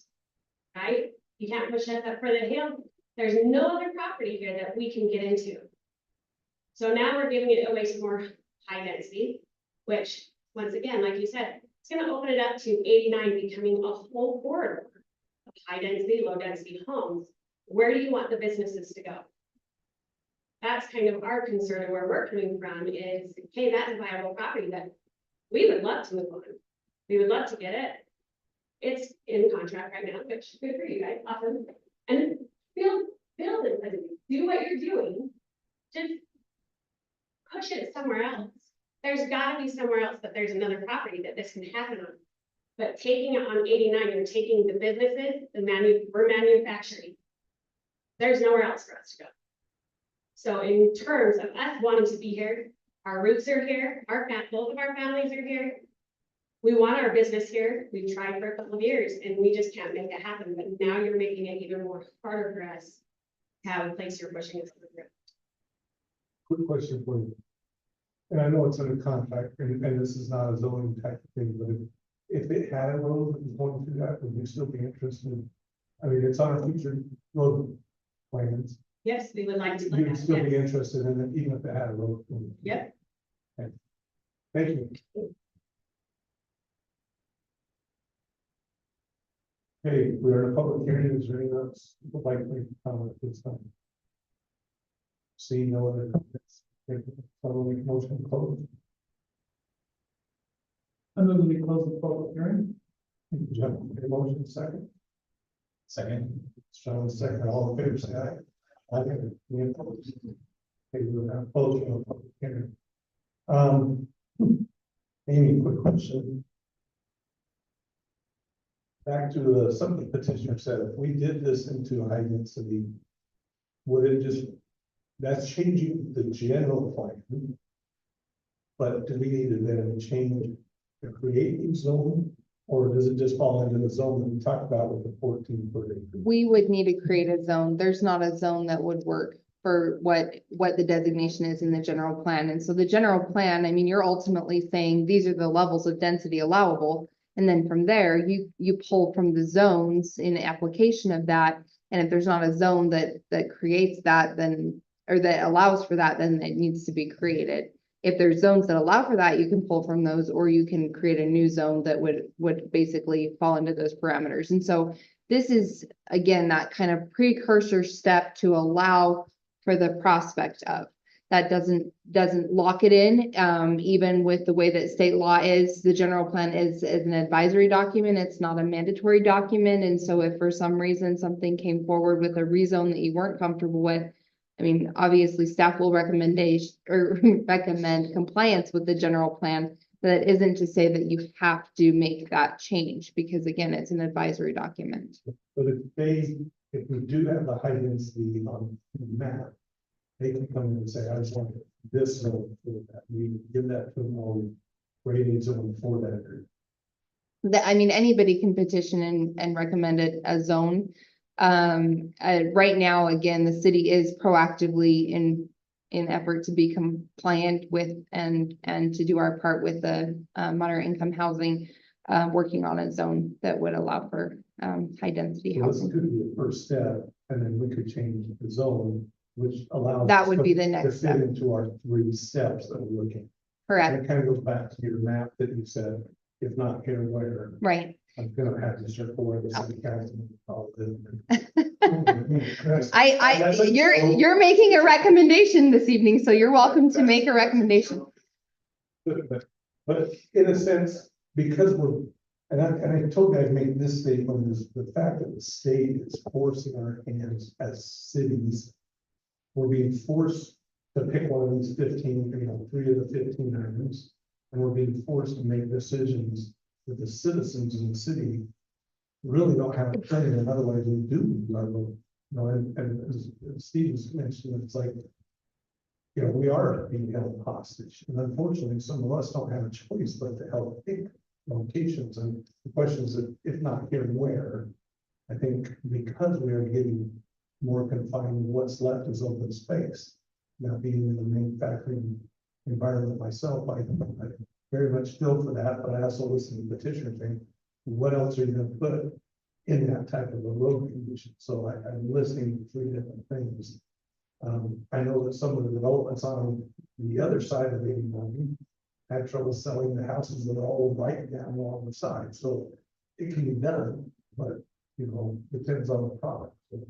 right? You can't push us up for the hill. There's no other property here that we can get into. So now we're giving it away to more high density, which once again, like you said, it's going to open it up to 89 becoming a whole corridor of high density, low density homes. Where do you want the businesses to go? That's kind of our concern and where we're coming from is, hey, that's a viable property that we would love to move on. We would love to get it. It's in contract right now, which good for you guys, awesome. And build it, do what you're doing. Just push it somewhere else. There's gotta be somewhere else that there's another property that this can happen on. But taking it on 89, you're taking the businesses, we're manufacturing. There's nowhere else for us to go. So in terms of us wanting to be here, our roots are here, both of our families are here. We want our business here. We've tried for a couple of years and we just can't make it happen. But now you're making it even more harder for us to have a place you're pushing us through. Quick question for you. And I know it's under contract and this is not a zoning type of thing, but if it had a road that was going through that, would you still be interested? I mean, it's on our future road plans. Yes, we would like to. look You'd at still it, be yes. interested in it, even if it had a road. Yep. Okay. Thank you. Okay, we're in a public hearing. Is there anything else you'd like to comment at this time? Seeing no other comments, following the motion to close. I move we close the public hearing. Jeff, a motion second. Second. Sean, second, all in favor, say aye. I think we opposed. Okay, we're not closing the public hearing. Amy, quick question. Back to something the petitioner said, if we did this into high density, would it just, that's changing the general plan. But do we need to then change to create a zone? Or does it just fall into the zone that we talked about with the 14 foot acre? We would need to create a zone. There's not a zone that would work for what the designation is in the general plan. And so the general plan, I mean, you're ultimately saying these are the levels of density allowable. And then from there, you pull from the zones in application of that. And if there's not a zone that creates that, then, or that allows for that, then it needs to be created. If there's zones that allow for that, you can pull from those, or you can create a new zone that would basically fall into those parameters. And so this is, again, that kind of precursor step to allow for the prospect of. That doesn't lock it in, even with the way that state law is. The general plan is an advisory document. It's not a mandatory document. And so if for some reason something came forward with a rezone that you weren't comfortable with, I mean, obviously staff will recommend compliance with the general plan. That isn't to say that you have to make that change, because again, it's an advisory document. But if we do have the high density on the map, they can come in and say, I just want this zone for that. We give that to them all rating zone for that area. I mean, anybody can petition and recommend it a zone. Right now, again, the city is proactively in effort to be compliant with and to do our part with the moderate income housing, working on a zone that would allow for high density So this housing. could be the first step, and then we could change the zone, which allows. That us would to- be the to next fit step. Into our 3 steps that we're looking. And Correct, it kind of goes back to your map that you said, if not here, where. right. I'm gonna have to circle where the city council. You're making a recommendation this evening, so you're welcome to make a recommendation. But in a sense, because and I told you I'd make this statement, is the fact that the state is forcing our hands as cities. We're being forced to pick one of these 15, 3 of the 15 items, and we're being forced to make decisions that the citizens in the city really don't have a say in. Otherwise, we do. And as Steve was mentioning, it's like, we are being held hostage. And unfortunately, some of us don't have a choice but to help pick locations. And the question is, if not here, where? I think because we are getting more confined, what's left is open space. Now, being in the manufacturing environment myself, I very much feel for that, but I also listen to the petitioner saying, what else are you going to put in that type of a road condition? So I'm listening to 3 different things. I know that some of the developments on the other side of 89 had trouble selling the houses that are all right down along the side. So it can be done, but depends on the product. So,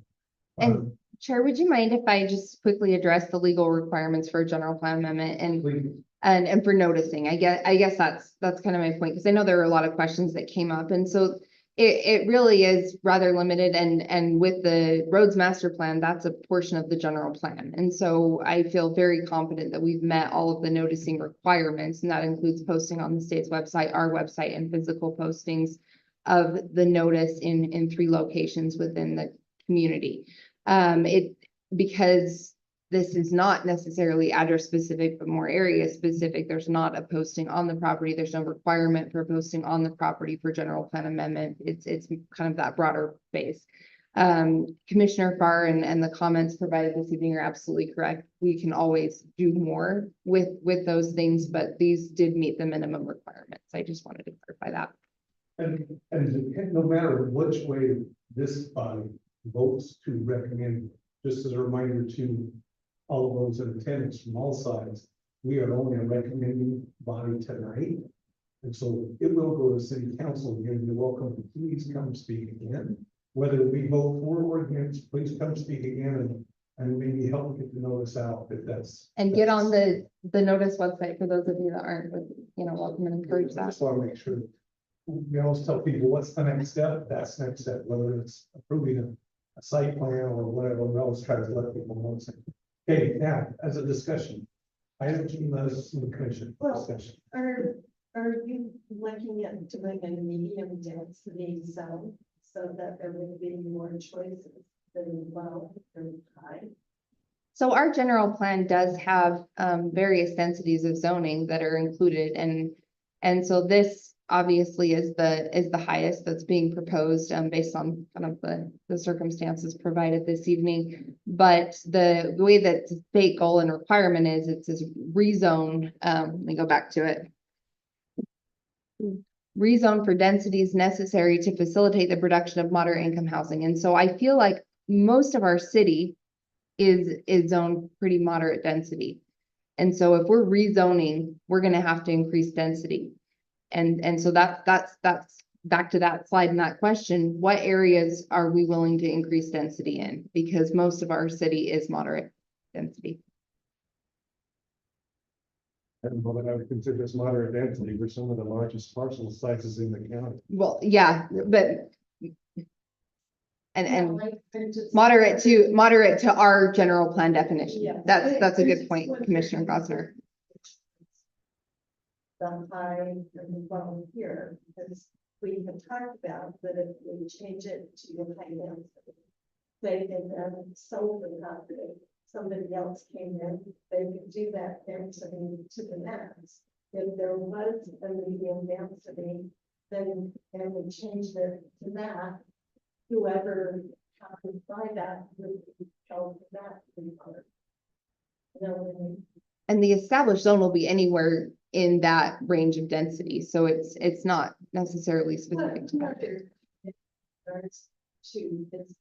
And Chair, would you mind if I just quickly address the legal requirements for a general plan amendment and Please. and for noticing? I guess that's kind of my point, because I know there were a lot of questions that came up, and so it really is rather limited, and with the roads master plan, that's a portion of the general plan. And so I feel very confident that we've met all of the noticing requirements, and that includes posting on the state's website, our website, and physical postings of the notice in 3 locations within the community. Because this is not necessarily address specific, but more area specific. There's not a posting on the property. There's no requirement for posting on the property for general plan amendment. It's kind of that broader base. Commissioner Farr and the comments provided this evening are absolutely correct. We can always do more with those things, but these did meet the minimum requirements. I just wanted to clarify that. And no matter which way this body votes to recommend, just as a reminder to all of those in attendance from all sides, we are only a recommending body tonight. And so it will go to city council again. You're welcome to please come speak again. Whether we vote for or against, please come speak again and maybe help get the notice out if that's. And get on the notice website for those of you that aren't, welcome and encourage I that. just want to make sure. We always tell people what's the next step, that's next step, whether it's approving a site plan or whatever, we always try to let people know. Okay, now, as a discussion, item 2, let us in the commission discussion. Are you looking at doing a medium density zone so that there would be more choices than low or high? So our general plan does have various densities of zoning that are included, and so this obviously is the highest that's being proposed based on kind of the circumstances provided this evening. But the way that the state goal and requirement is, it says rezone. Let me go back to it. Rezone for densities necessary to facilitate the production of moderate income housing. And so I feel like most of our city is zoned pretty moderate density. And so if we're rezoning, we're gonna have to increase density. And so that's back to that slide and that question, what areas are we willing to increase density in? Because most of our city is moderate density. I don't know that I would consider this moderate density. We're some of the largest parcel sizes in the county. Well, yeah, but and Like, I'm just- moderate to our general plan definition. Yeah. That's a I good just point, wondered- Commissioner Gosner. The high and the low here, because we have talked about that if we change it to high density, they can then sold the property, somebody else came in, they could do that density to the max. If there was a medium density, then, and we changed it to that, whoever happened by that would be held to that. Part. You know what I mean? And the established zone will be anywhere in that range of density, so it's not necessarily specific to that. Regards to business.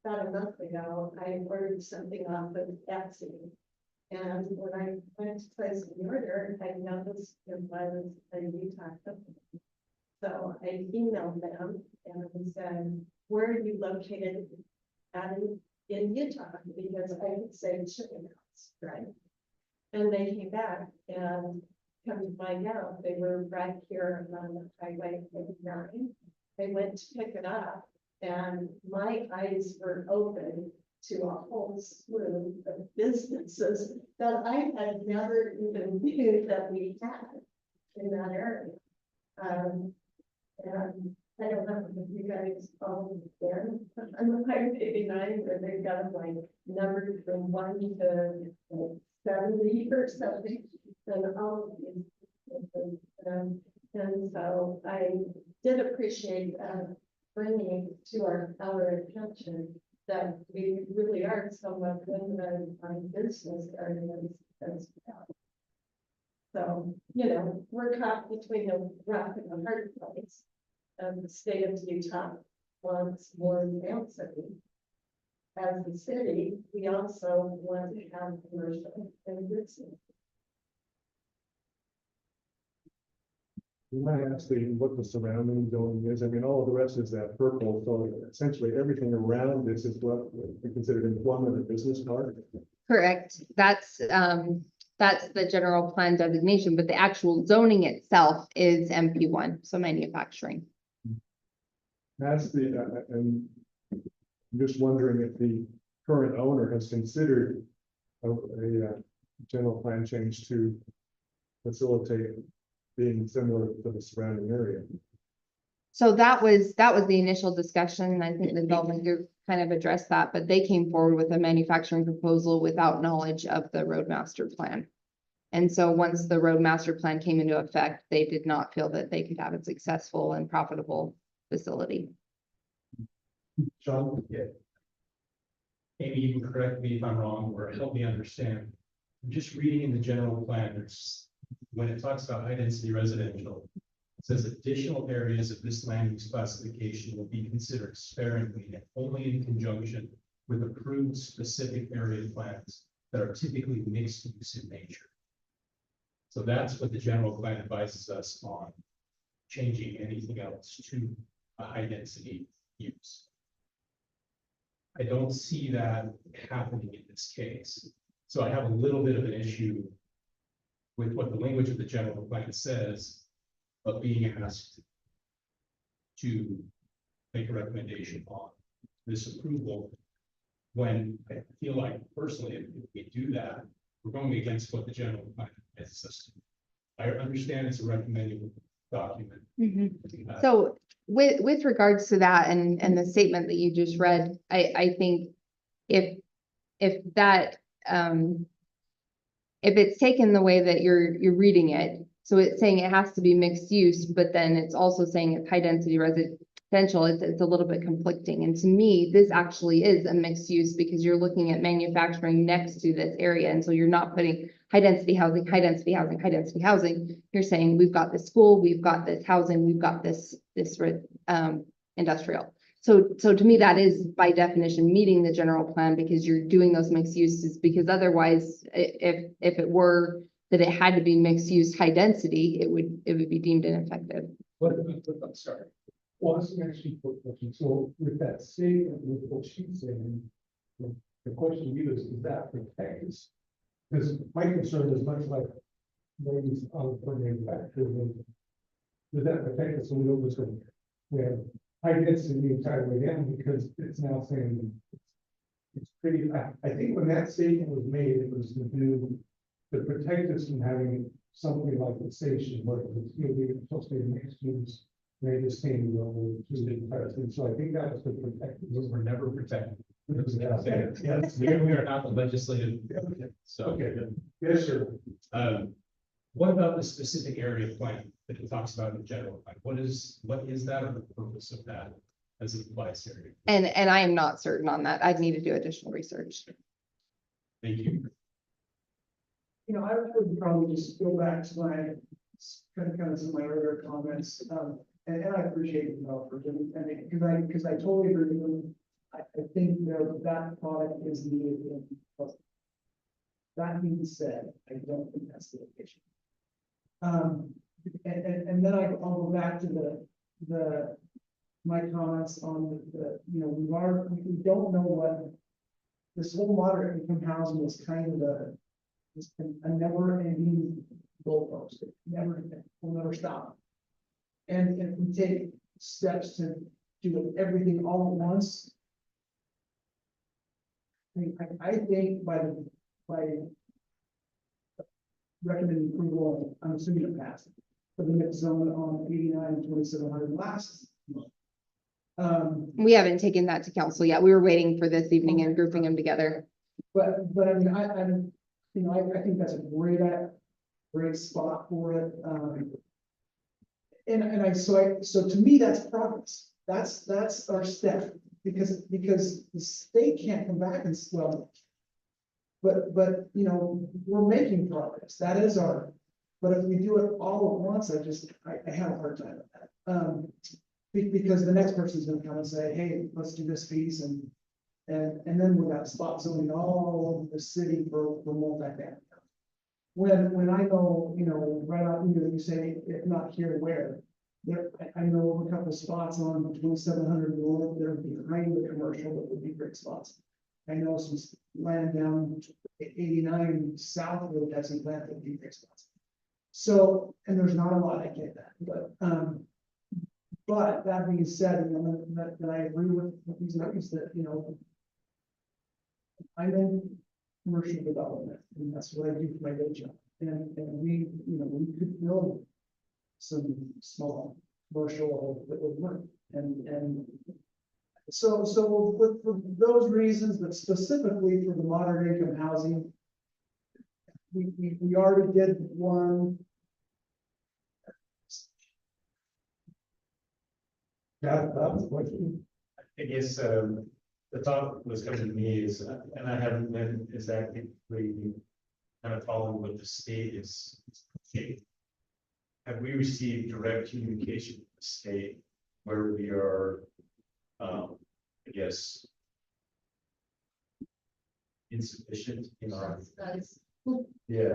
About a month ago, I ordered something off of Etsy. And when I went to place the order, I noticed it was a Utah company. So I emailed them and said, where are you located in Utah? Because I could say shipping costs, right? And they came back and come to find out they were right here on Highway 89. They went to pick it up and my eyes were open to a whole slew of businesses that I had never even knew that we had in that area. And I don't know if you guys all been on the Highway 89 where they've got them like numbered from 1 to 70 or something. And all of these, and so I did appreciate bringing to our attention that we really are somewhat limited on business areas as well. So, we're caught between a rock and a hard place. The state of Utah wants more density. As a city, we also want to have commercial and business. You might ask what the surrounding zoning is. I mean, all of the rest is that purple, so essentially everything around this is what we considered employment or business park. Correct. That's the general plan designation, but the actual zoning itself is MP1, so manufacturing. That's and I'm just wondering if the current owner has considered a general plan change to facilitate being similar to the surrounding area. So that was the initial discussion. I think the development group kind of addressed that, but they came forward with a manufacturing proposal without knowledge of the road master plan. And so once the road master plan came into effect, they did not feel that they could have a successful and profitable facility. Sean? Yeah. Maybe you can correct me if I'm wrong or help me understand. I'm just reading in the general plan, there's, when it talks about high density residential, it says additional areas of this land use classification will be considered sparingly and only in conjunction with approved specific area plans that are typically mixed use in nature. So that's what the general plan advises us on, changing anything else to a high density use. I don't see that happening in this case. So I have a little bit of an issue with what the language of the general plan says, but being asked to make a recommendation on this approval, when I feel like personally, if we do that, we're going against what the general plan asks us to. I understand it's a recommended document. So with regards to that and the statement that you just read, I think if that if it's taken the way that you're reading it, so it's saying it has to be mixed use, but then it's also saying it's high density residential, it's a little bit conflicting. And to me, this actually is a mixed use because you're looking at manufacturing next to this area. And so you're not putting high density housing, high density housing, high density housing. You're saying we've got this school, we've got this housing, we've got this industrial. So to me, that is by definition meeting the general plan because you're doing those mixed uses, because otherwise, if it were that it had to be mixed use high density, it would be deemed ineffective. I'm sorry. Well, this is actually a quick question. So with that statement, with what she's saying, the question to you is that protect us? Because my concern is much like ladies on for manufacturing. Does that protect us so we don't just go, we have high density the entire way down because it's now saying it's pretty, I think when that statement was made, it was to protect us from having something like the station where it's going to be supposed to be mixed use. They just came to the president. So I think that was to protect. Those were never protected. Yes. We are not the legislative. So. Okay. Yes, sir. What about the specific area plan that it talks about in general? Like what is that or the purpose of that as it applies here? And I am not certain on that. I'd need to do additional research. Thank you. You know, I would probably just go back to my kind of some of my earlier comments, and I appreciate the developers and because I totally agree with them. I think that product is needed. That being said, I don't think that's the location. And then I'll go back to my comments on we don't know what this whole moderate income housing is kind of a never ending goalpost. Will never stop. And if we take steps to do everything all at once, I think by recommending approval, I'm assuming it passed for the mixed zone on 89 and 2700 last month. We haven't taken that to council yet. We were waiting for this evening and grouping them together. But I mean, I think that's a great spot for it. So to me, that's progress. That's our step because the state can't come back and but we're making progress. That is but if we do it all at once, I have a hard time with that. Because the next person's gonna come and say, hey, let's do this piece and then we got spot zoning all over the city for multi-family. when I know, you know, right out, you say, if not here, where? There, I know of a couple spots on 2700 north that are behind the commercial that would be great spots. I know some land down 89 south of the Desi plant that would be great spots. So, and there's not a lot, I get that, but that being said, and that I agree with these numbers that, you know, I'm in commercial development, and that's what I do for my day job. And we, you know, we could build some small commercial that would work. And so for those reasons, but specifically for the moderate income housing, we already did one. Yeah, that was the question. I guess, the thought was coming to me is, and I haven't been exactly kind of following what the state is. Have we received direct communication from the state where we are, I guess, insufficient in our, yeah,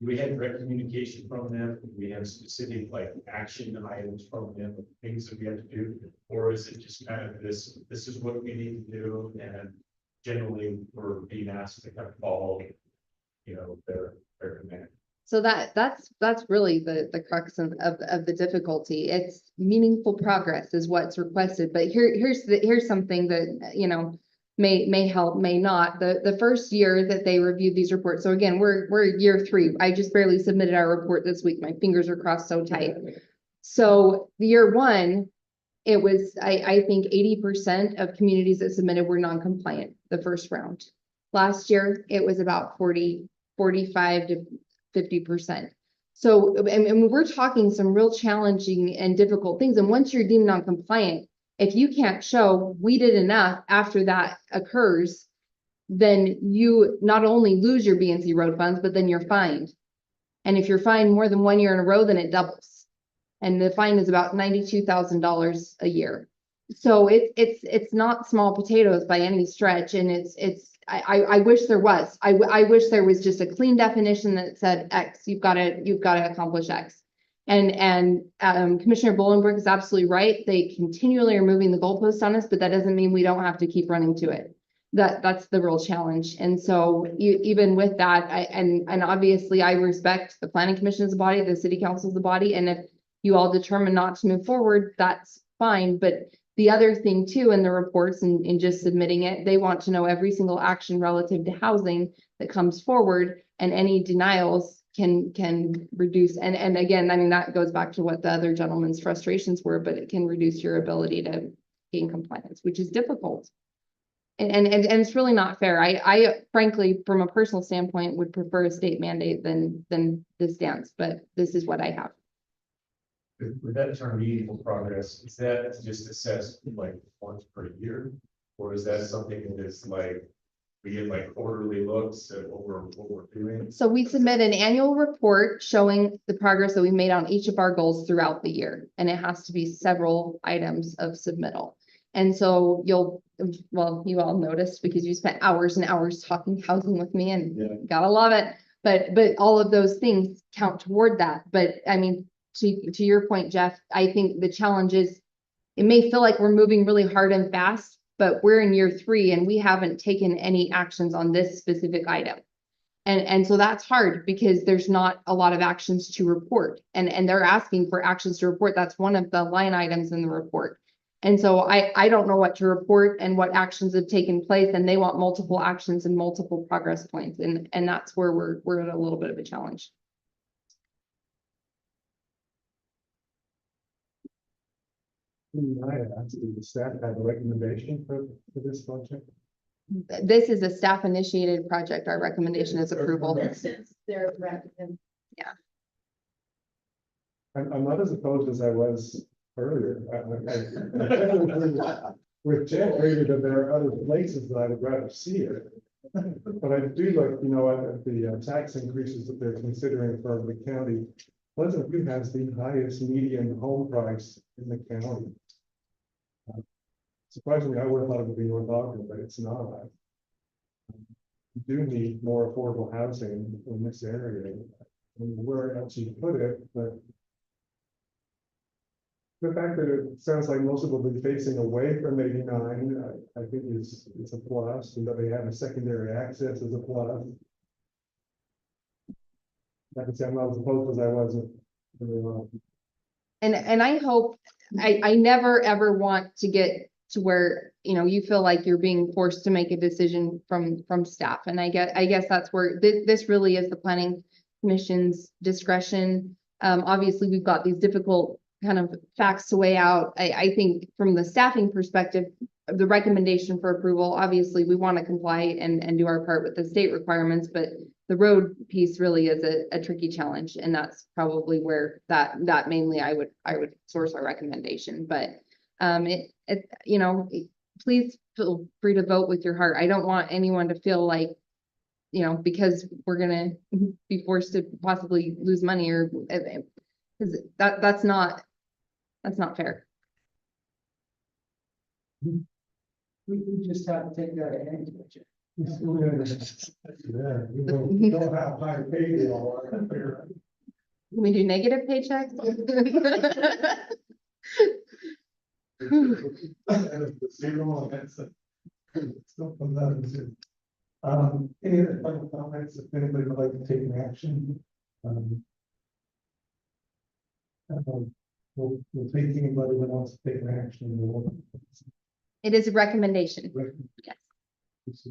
we had direct communication from them, we have specific like action items from them, things that we have to do, or is it just kind of this is what we need to do, and generally we're being asked to kind of follow, you know, their command. So that's really the crux of the difficulty. It's meaningful progress is what's requested, but here's something that, you know, may help, may not. The first year that they reviewed these reports, so again, we're year 3. I just barely submitted our report this week. My fingers are crossed so tight. So year 1, it was, I think 80% of communities that submitted were non-compliant the first round. Last year, it was about 45 to 50%. So, and we're talking some real challenging and difficult things. And once you're deemed non-compliant, if you can't show we did enough after that occurs, then you not only lose your BNC road funds, but then you're fined. And if you're fined more than 1 year in a row, then it doubles. And the fine is about $92,000 a year. So it's not small potatoes by any stretch. And I wish there was. I wish there was just a clean definition that said X, you've got to accomplish X. And Commissioner Bolenbrook is absolutely right. They continually are moving the goalpost on us, but that doesn't mean we don't have to keep running to it. That's the real challenge. And so even with that, and obviously I respect the Planning Commission as a body, the City Council as a body, and if you all determine not to move forward, that's fine. But the other thing too, in the reports and just submitting it, they want to know every single action relative to housing that comes forward, and any denials can reduce. And again, I mean, that goes back to what the other gentleman's frustrations were, but it can reduce your ability to gain compliance, which is difficult. And it's really not fair. I frankly, from a personal standpoint, would prefer a state mandate than this dance, but this is what I have. With that term meaningful progress, is that just assessed like once per year? Or is that something that is like, we get like quarterly looks at what we're doing? So we submit an annual report showing the progress that we made on each of our goals throughout the year. And it has to be several items of submittal. And so you all noticed because you spent hours and hours talking housing with me, and gotta love it. But all of those things count toward that. But I mean, to your point, Jeff, I think the challenge is it may feel like we're moving really hard and fast, but we're in year 3 and we haven't taken any actions on this specific item. And so that's hard because there's not a lot of actions to report, and they're asking for actions to report. That's one of the line items in the report. And so I don't know what to report and what actions have taken place, and they want multiple actions and multiple progress points. And that's where we're at a little bit of a challenge. I actually, the staff had a recommendation for this project. This is a staff initiated project. Our recommendation is approval. This is their recommendation. I'm not as opposed as I was earlier. With Jen agreed that there are other places that I would rather see it. But I do like, you know, at the tax increases that they're considering for the county. Pleasant View has the highest median home price in the county. Surprisingly, I would have thought it would be North Ogden, but it's not. do need more affordable housing in this area. And where else you put it, but the fact that it sounds like most of them will be facing away from 89, I think is a plus, and that they have a secondary access is a plus. Like I said, I'm not as opposed as I wasn't. And I hope, I never ever want to get to where, you know, you feel like you're being forced to make a decision from staff. And I guess that's where this really is the planning commission's discretion. Obviously, we've got these difficult kind of facts to weigh out. I think from the staffing perspective, the recommendation for approval, obviously, we want to comply and do our part with the state requirements, but the road piece really is a tricky challenge, and that's probably where that mainly I would source our recommendation. But you know, please feel free to vote with your heart. I don't want anyone to feel like, you know, because we're gonna be forced to possibly lose money or because that's not fair. We just have to take that advantage. Yeah, you don't have high pay they all are. Can we do negative paychecks? Zero, that's it. Still comes out of zero. Any other final comments, if anybody would like to take an action? We'll take anybody that wants to take an action. It is a recommendation. Yes.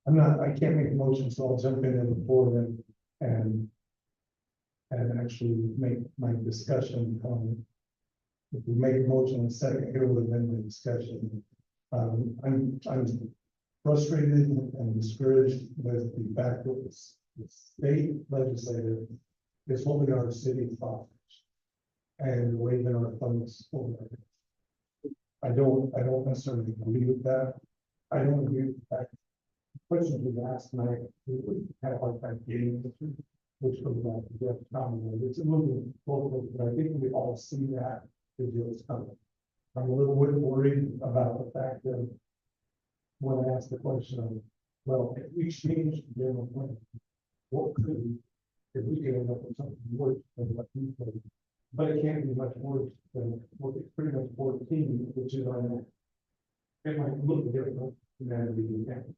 I can't make a motion, so I'll jump in before then and actually make my discussion comment. If we make a motion in a second, it would have been the discussion. I'm frustrated and discouraged with the fact that the state legislature is holding our city hostage and waiving our funds for it. I don't necessarily agree with that. I don't agree with that. Question was asked tonight, we had a hard time getting it, which goes back to Jeff Conway. It's a moving forward, but I think we all see that the deal is coming. I'm a little bit worried about the fact that when I asked the question of, well, if we change the general plan, what could we, if we could end up with something worse than what we put? But it can't be much worse than what it's pretty much 14, which is our next. It might look different than we can.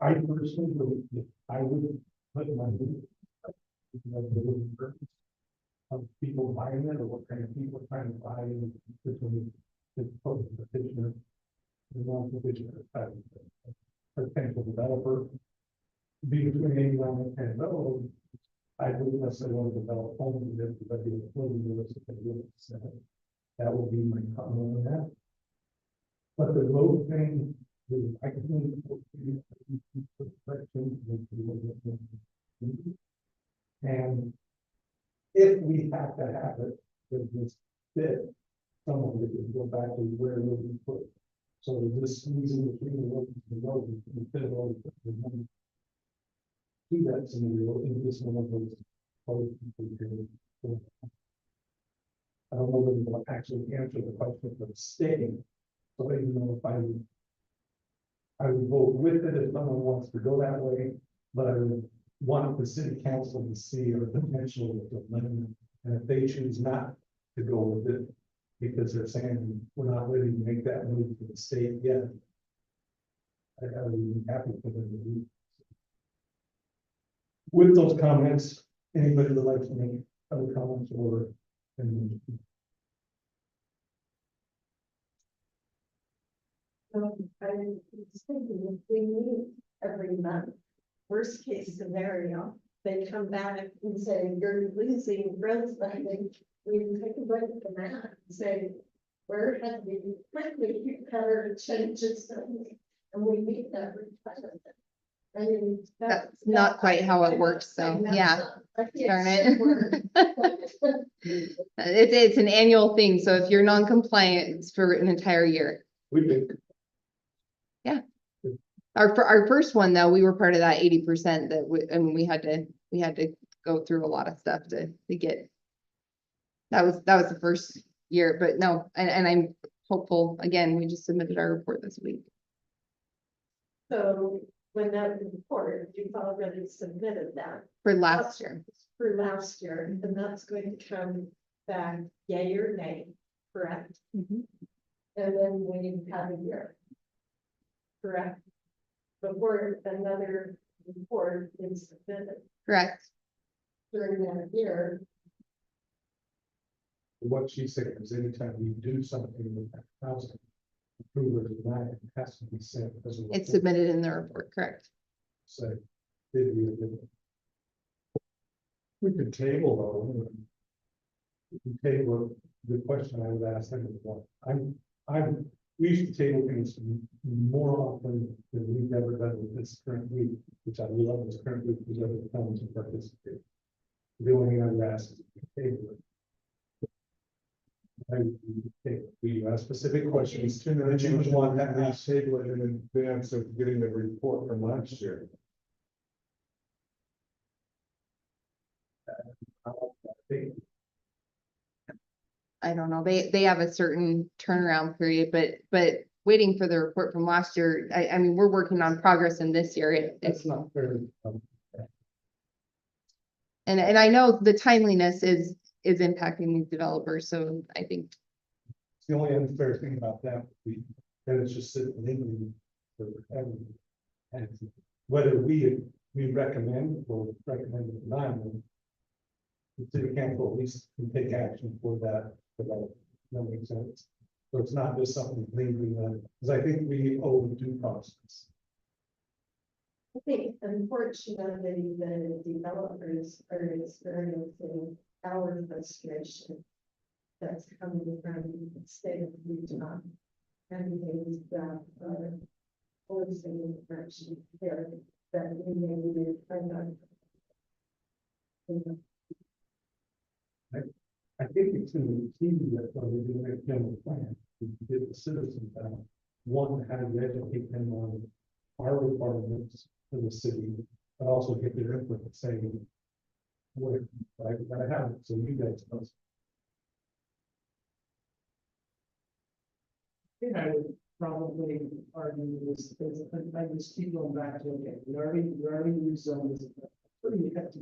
I personally believe that I would put my of people buying it or what kind of people are trying to buy it between the petitioner, the non-petitioner, potential developer. Be between anyone and no, I wouldn't necessarily want to develop homes with it, but the realistic. That would be my comment on that. But the road thing, I can. And if we have to have it, with this fit, someone that can go back to where it would be put. So this squeezing between the road and the road, and fit it all the money. Do that scenario in this one of those. I don't know whether we'll actually answer the question for the state. So even though if I would vote with it if someone wants to go that way, but I would want the city council to see a potential of the limit. And if they choose not to go with it, because they're saying we're not ready to make that move to the state yet, I would be happy for them to do. With those comments, anybody would like to make other comments or? I was thinking if we meet every month, worst case scenario, they come back and say, you're losing road funding. We take a look at the map and say, where have we quickly better changes? And we meet that requirement. I mean, That's not quite how it works, so yeah. Darn it. It's an annual thing, so if you're non-compliant, it's for an entire year. We think. Yeah. Our first one, though, we were part of that 80% that we had to go through a lot of stuff to get. That was the first year, but no, and I'm hopeful, again, we just submitted our report this week. So when that report, you've already submitted that For last year, for last year, and that's going to come back yay or nay, correct? Mhm. And then we have a year. Correct? Before another report is submitted correct? during that year, What she's saying is anytime we do something with that housing, approve or deny it, it has to be sent as a. It's submitted in the report, correct? Say, did we, did we could table though. We could table, the question I would ask them is what, we used to table things more often than we've ever done with this current week, which I love this current week, because everyone comes and participate. The only thing I would ask is to table it. We ask specific questions Two that you would want that we asked. table it in advance of getting the report from last year. I don't know, they have a certain turnaround period, but waiting for the report from last year, I mean, we're working on progress in this year. It's, That's not fair. and I know the timeliness is impacting these developers, so I think, The only unfair thing about that would be, then it's just sitting in forever. And whether we recommend or recommend it not, the city council at least can take action for that development. That makes sense. So it's not just something lingering on, because I think we owe due process. I think unfortunately, the developers are experiencing our frustration. That's coming from the state of Utah. And things that are forcing direction there that we may need to find out. I think it's in the key that when we do a general plan, we give the citizens that one, how to educate them on our requirements for the city, but also get their input saying, what, I gotta have it, so you guys know. I think I would probably argue this, because I just keep going back to, okay, we already rezoned this pretty hefty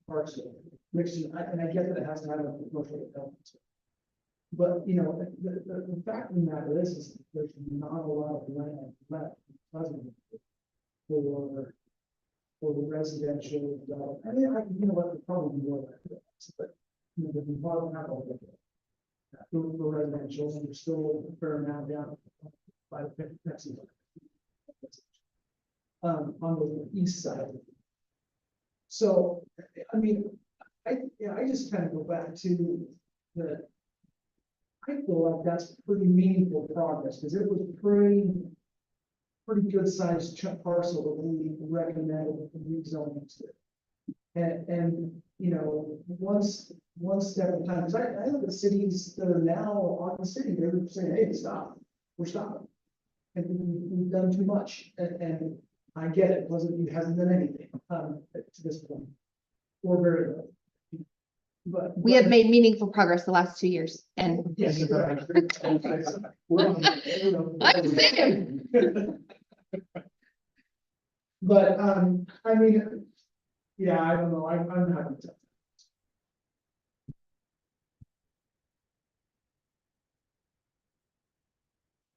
parcel. Mixed, and I get that it has to have a commercial development. But, you know, the fact of the matter is there's not a lot of land left presently for the residential development. I mean, you know what, probably more than that, but, you know, the bottom half of it. For residential, and there's still a fair amount down by the Pepsi. On the east side. So, I mean, I just kind of go back to the. I feel like that's pretty meaningful progress, because it was pretty good sized chunk parcel that we recommended rezoning to. And, you know, one step at a time, because I know the cities that are now on the city, they're saying, hey, stop, we're stopping. And we've done too much, and I get it, it hasn't done anything, to this point. Or very little. But. we have made meaningful progress the last 2 years, and. Yes. I'm saying. But, I mean, yeah, I don't know, I'm happy to.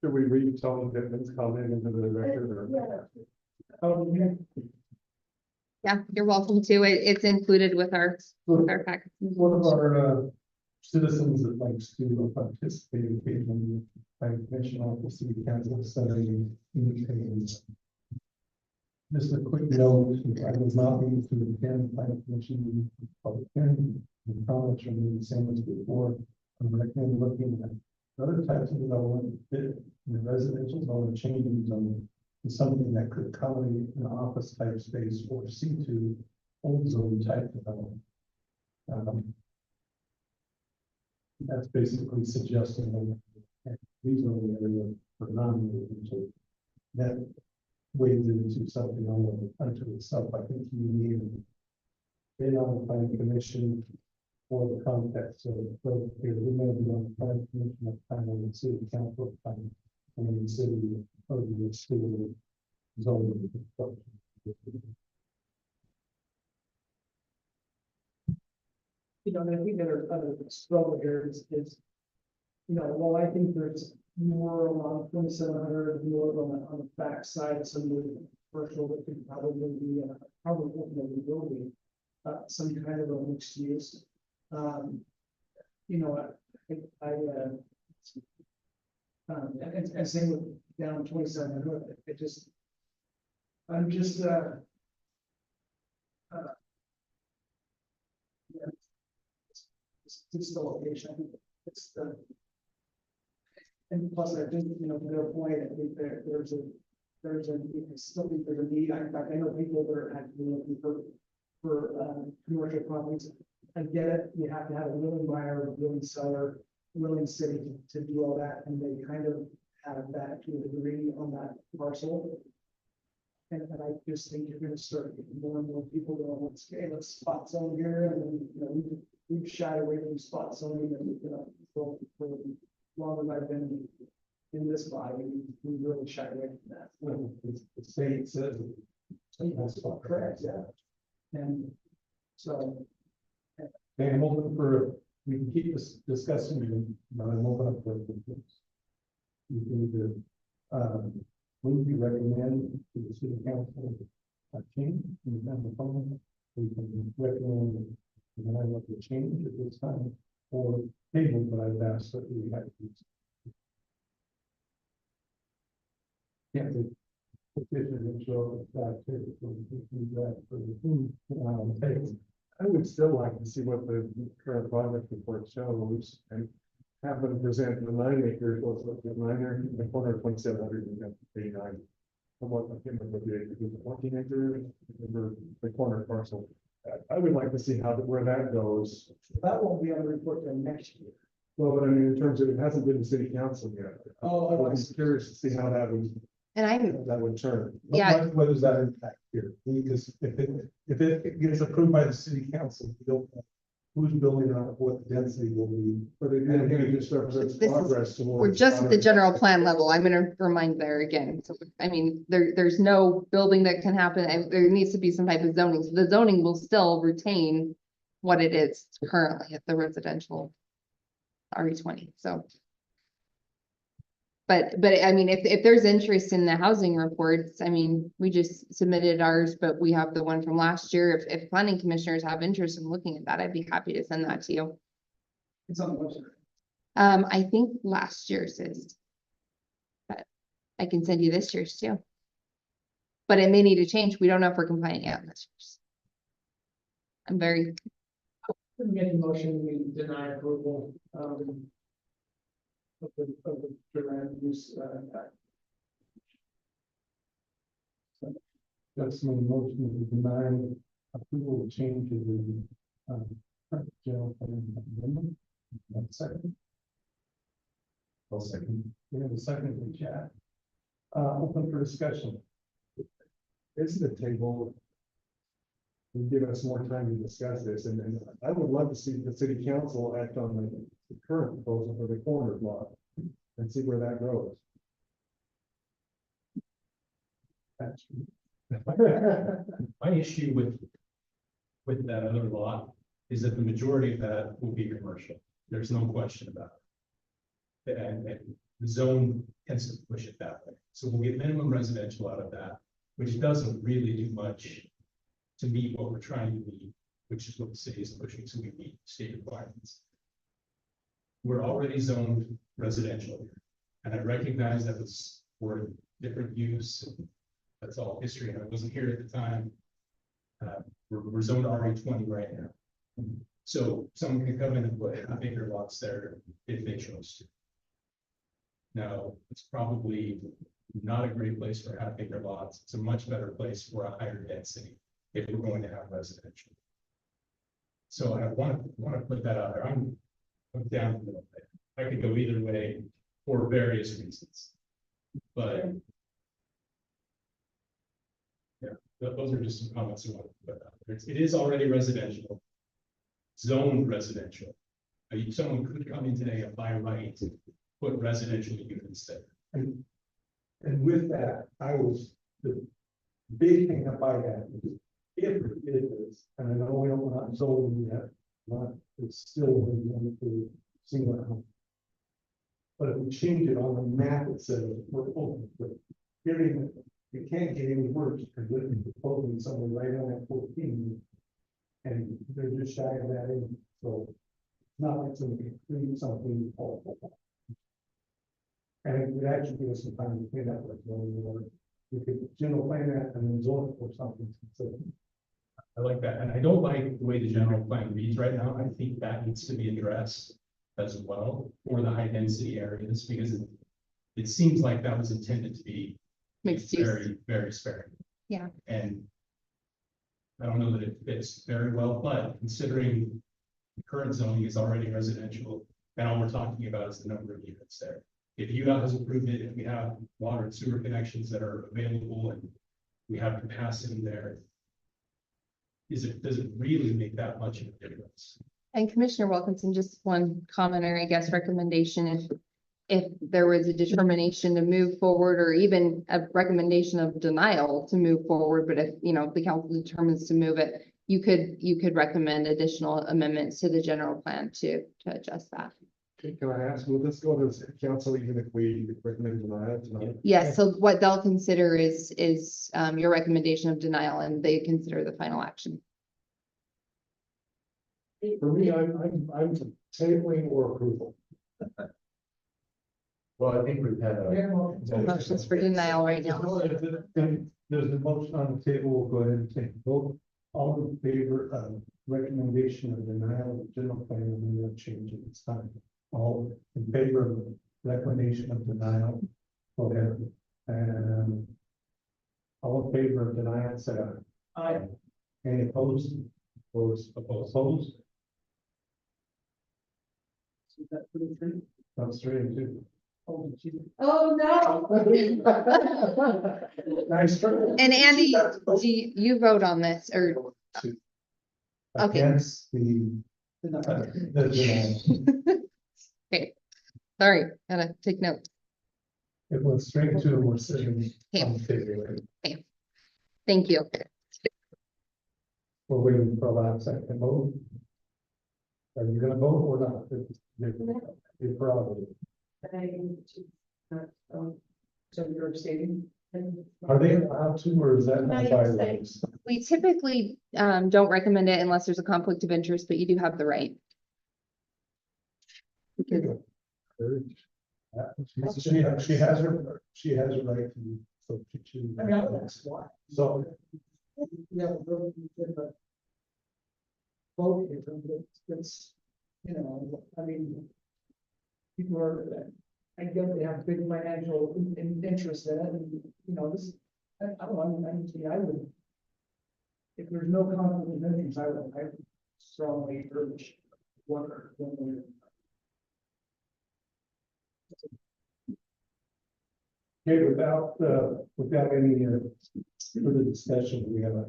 Should we read Tony Pittman's comment into the record or? Yeah, you're welcome to. It's included with our package. One of our citizens that likes to participate occasionally, planning commission office, city council, study, just a quick note, I was not able to attend planning commission public hearing, the comments from the same as before. I'm recommending looking at other types of development that fit in the residential zone, changing zone, is something that could accommodate an office type space or C2 old zone type development. That's basically suggesting a reasonable area for non-residential. That wades into something on the country itself. I think you need been on the planning commission for the context of, so here, we may be on the planning commission at the time, and the city council at the time, and then the city of the school zoning. You know, and I think there are other struggle here you know, while I think there's more along 2,700, more on the back side, some of the commercial that could probably be, probably ultimately will be, some kind of a mixed use. You know, and same with down 2,700, it just, I'm just, yeah, it's the location, I think it's the. And plus, I think, you know, to their point, I think there's I still think there's a need. In fact, I know people that are actually looking for commercial properties. I get it, you have to have a willing buyer, a willing seller, willing city to do all that, and they kind of have that to a degree on that parcel. And I just think you're gonna start getting more and more people going, let's spot zone here, and then, you know, we've shied away from spot zoning, and, you know, for longer than I've been in this body, we really shy away from that. Well, the state says. That's not correct, yeah. And so, Okay, I'm open for, we can keep this discussing, but I'm open up for it. You can either, move you recommend to the city council a change in the family plan. We can recommend that I want to change at this time or table, but I've asked that we have to. Yeah, the petition and show that too, so we can do that for the, table. I would still like to see what the current project report shows and have them present the 9 acres, what's like the 9 acres, the corner of 2,789. Somewhat, I can't remember the acre, was it 14 acres, the corner parcel. I would like to see where that goes. that won't be on the report till next year. Well, but I mean, in terms of, it hasn't been to city council yet. Oh, I was curious to see how that would turn. Yeah. What does that impact here? Because if it gets approved by the city council, we don't know who's building on it, what the density will be. But it just represents This is- progress towards. We're just at the general plan level. I'm gonna remind there again. So, I mean, there's no building that can happen, and there needs to be some type of zoning. So the zoning will still retain what it is currently at the residential RE20, so. But I mean, if there's interest in the housing reports, I mean, we just submitted ours, but we have the one from last year. If planning commissioners have interest in looking at that, I'd be happy to send that to you. It's on the website. I think last year's is. But I can send you this year's too. But it may need to change. We don't know if we're compliant yet on this year's. I'm very, Make a motion, we deny approval, of the Durant use, That's my motion to deny approval of change to the, current general plan amendment. One second. I'll second. We have a second in chat. Open for discussion. Is the table. Will give us more time to discuss this, and I would love to see the city council act on the current proposal for the corner lot. And see where that goes. That's My issue with that other lot is that the majority of that will be commercial. There's no question about it. And the zone tends to push it that way. So we'll get minimum residential out of that, which doesn't really do much to meet what we're trying to meet, which is what the city is pushing, so we meet state requirements. We're already zoned residential here, and I recognize that was for different use. That's all history, and I wasn't here at the time. We're zoned RE20 right now. So someone can come in and put half acre lots there if they chose to. Now, it's probably not a great place for half acre lots. It's a much better place for a higher density if we're going to have residential. So I want to put that out there. I'm down the middle there. I could go either way for various reasons. But yeah, those are just some comments I want to put out there. It is already residential. Zoned residential. Someone could come in today and by right, put residential units there. And with that, the big thing up I have is if it is, and I know we don't want to zone yet, but it's still going to single home. But if we change it on the map, it says we're open, but hearing it can't get any worse because they're proposing something right on that 14. And they're just shy of that in, so it's not like somebody can create something awful. And it would actually give us some time to clean up like we could general plan that and then zone it for something. So I like that, and I don't like the way the general plan reads right now. I think that needs to be addressed as well for the high density areas, because it seems like that was intended to be Mixed use. very, very sparing. Yeah. And I don't know that it fits very well, but considering the current zoning is already residential, and all we're talking about is the number of units there. If UDOT has approved it, if we have water and sewer connections that are available and we have capacity there, does it really make that much of a difference? And Commissioner Wilkinson, just one comment or I guess recommendation, if there was a determination to move forward or even a recommendation of denial to move forward, but if, you know, the council determines to move it, you could recommend additional amendments to the general plan to adjust that. Can I ask, will this go to the council even if we recommend denial tonight? Yes, so what they'll consider is your recommendation of denial and they consider the final action. For me, I'm tabling or approval. Well, I think we've had Motions for denial right now. then there's a motion on the table, we'll go ahead and take a vote. All in favor of recommendation of denial of the general plan, and we will change it this time. All in favor of recommendation of denial, go ahead. And all in favor of denial, say aye. Aye. Any opposed? Opposed? Is that 33? That's 3 and 2. Oh, geez. Oh, no. Nice try. And Andy, do you vote on this or? Okay. Against the denial. Okay, sorry, gotta take note. It went straight to, we're sitting on the table. Thank you. We're waiting for a last second vote. Are you gonna vote or not? Your prerogative. So you're abstaining? Are they allowed to, or is that No, not you by can say. rights? We typically don't recommend it unless there's a conflict of interest, but you do have the right. She has a right to, so she chooses. I mean, I don't know why. So, Yeah, but vote, it's, you know, I mean, people are, I guess they have big financial interest in it, and, you know, this, I don't know, I would. If there's no conflict of interest, I would strongly urge one or one. okay, without any further discussion, we have a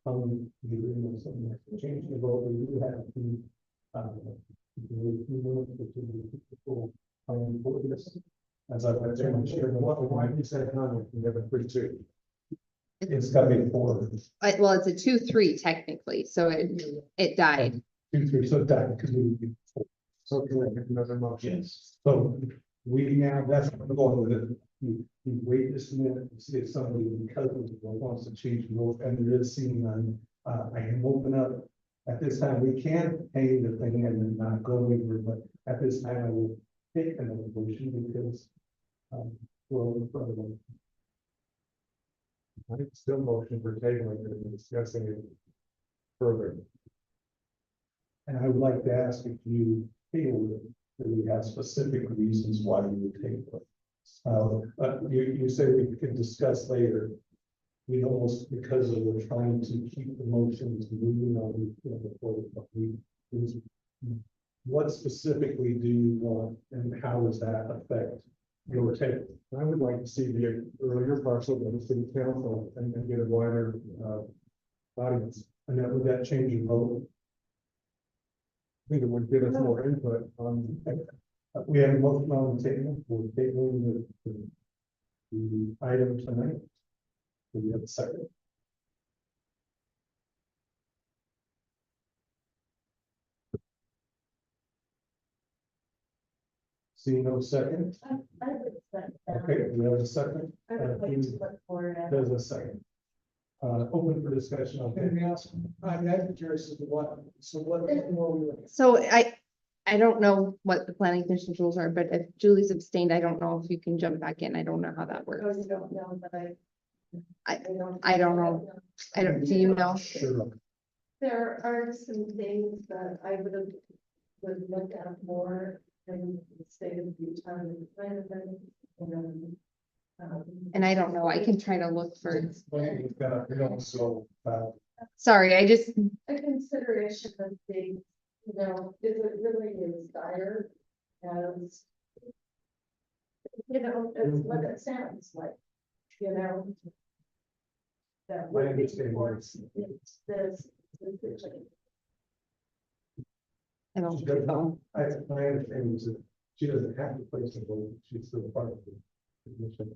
common agreement, something like to change the vote, we do have to. As I went through my share, Why do you say no? We have a 3-2. it's got to be 4, Well, it's a 2-3 technically, so it died. 2, 3, so that could be. So can I make another motion? Yes. So we now, that's what I'm going with it. You wait just a minute to see if somebody because of the wants to change the rules and there is seeing on, I can open up. At this time, we can pay the thing and then not go over, but at this time I will take another motion because. We're in front of them. I still motion for tabling and discussing it further. And I would like to ask if you table it, that we have specific reasons why you would table it. But you say we could discuss later. We almost, because we're trying to keep the motions moving on, before we. What specifically do you want and how does that affect Your take, I would like to see the earlier parcel of the city council and get a wider, audience. and that would that change your vote? I think it would give us more input on, We have a motion on the table, we're tabling the item tonight. Do we have a second? See no second, I would say that. okay, we have a second, I would like to look for it. there's a second. Open for discussion, okay? Can we ask, I'm curious as to what, so what more we looking? So I don't know what the planning commission's rules are, but if Julie's abstained, I don't know if you can jump back in. I don't know how that I works. really don't know, but I don't know. Do you know? Sure. There are some things that I would look at more in the state of Utah and plan and. And I don't know. I can try to look for, We've got, we don't so, sorry, I just, A consideration of things, you know, is it really as dire as. You know, it's what it sounds like, you know. That I would be understand. towards this decision. I don't she doesn't know. I understand is that she doesn't have to place a vote, she's still part of the commission.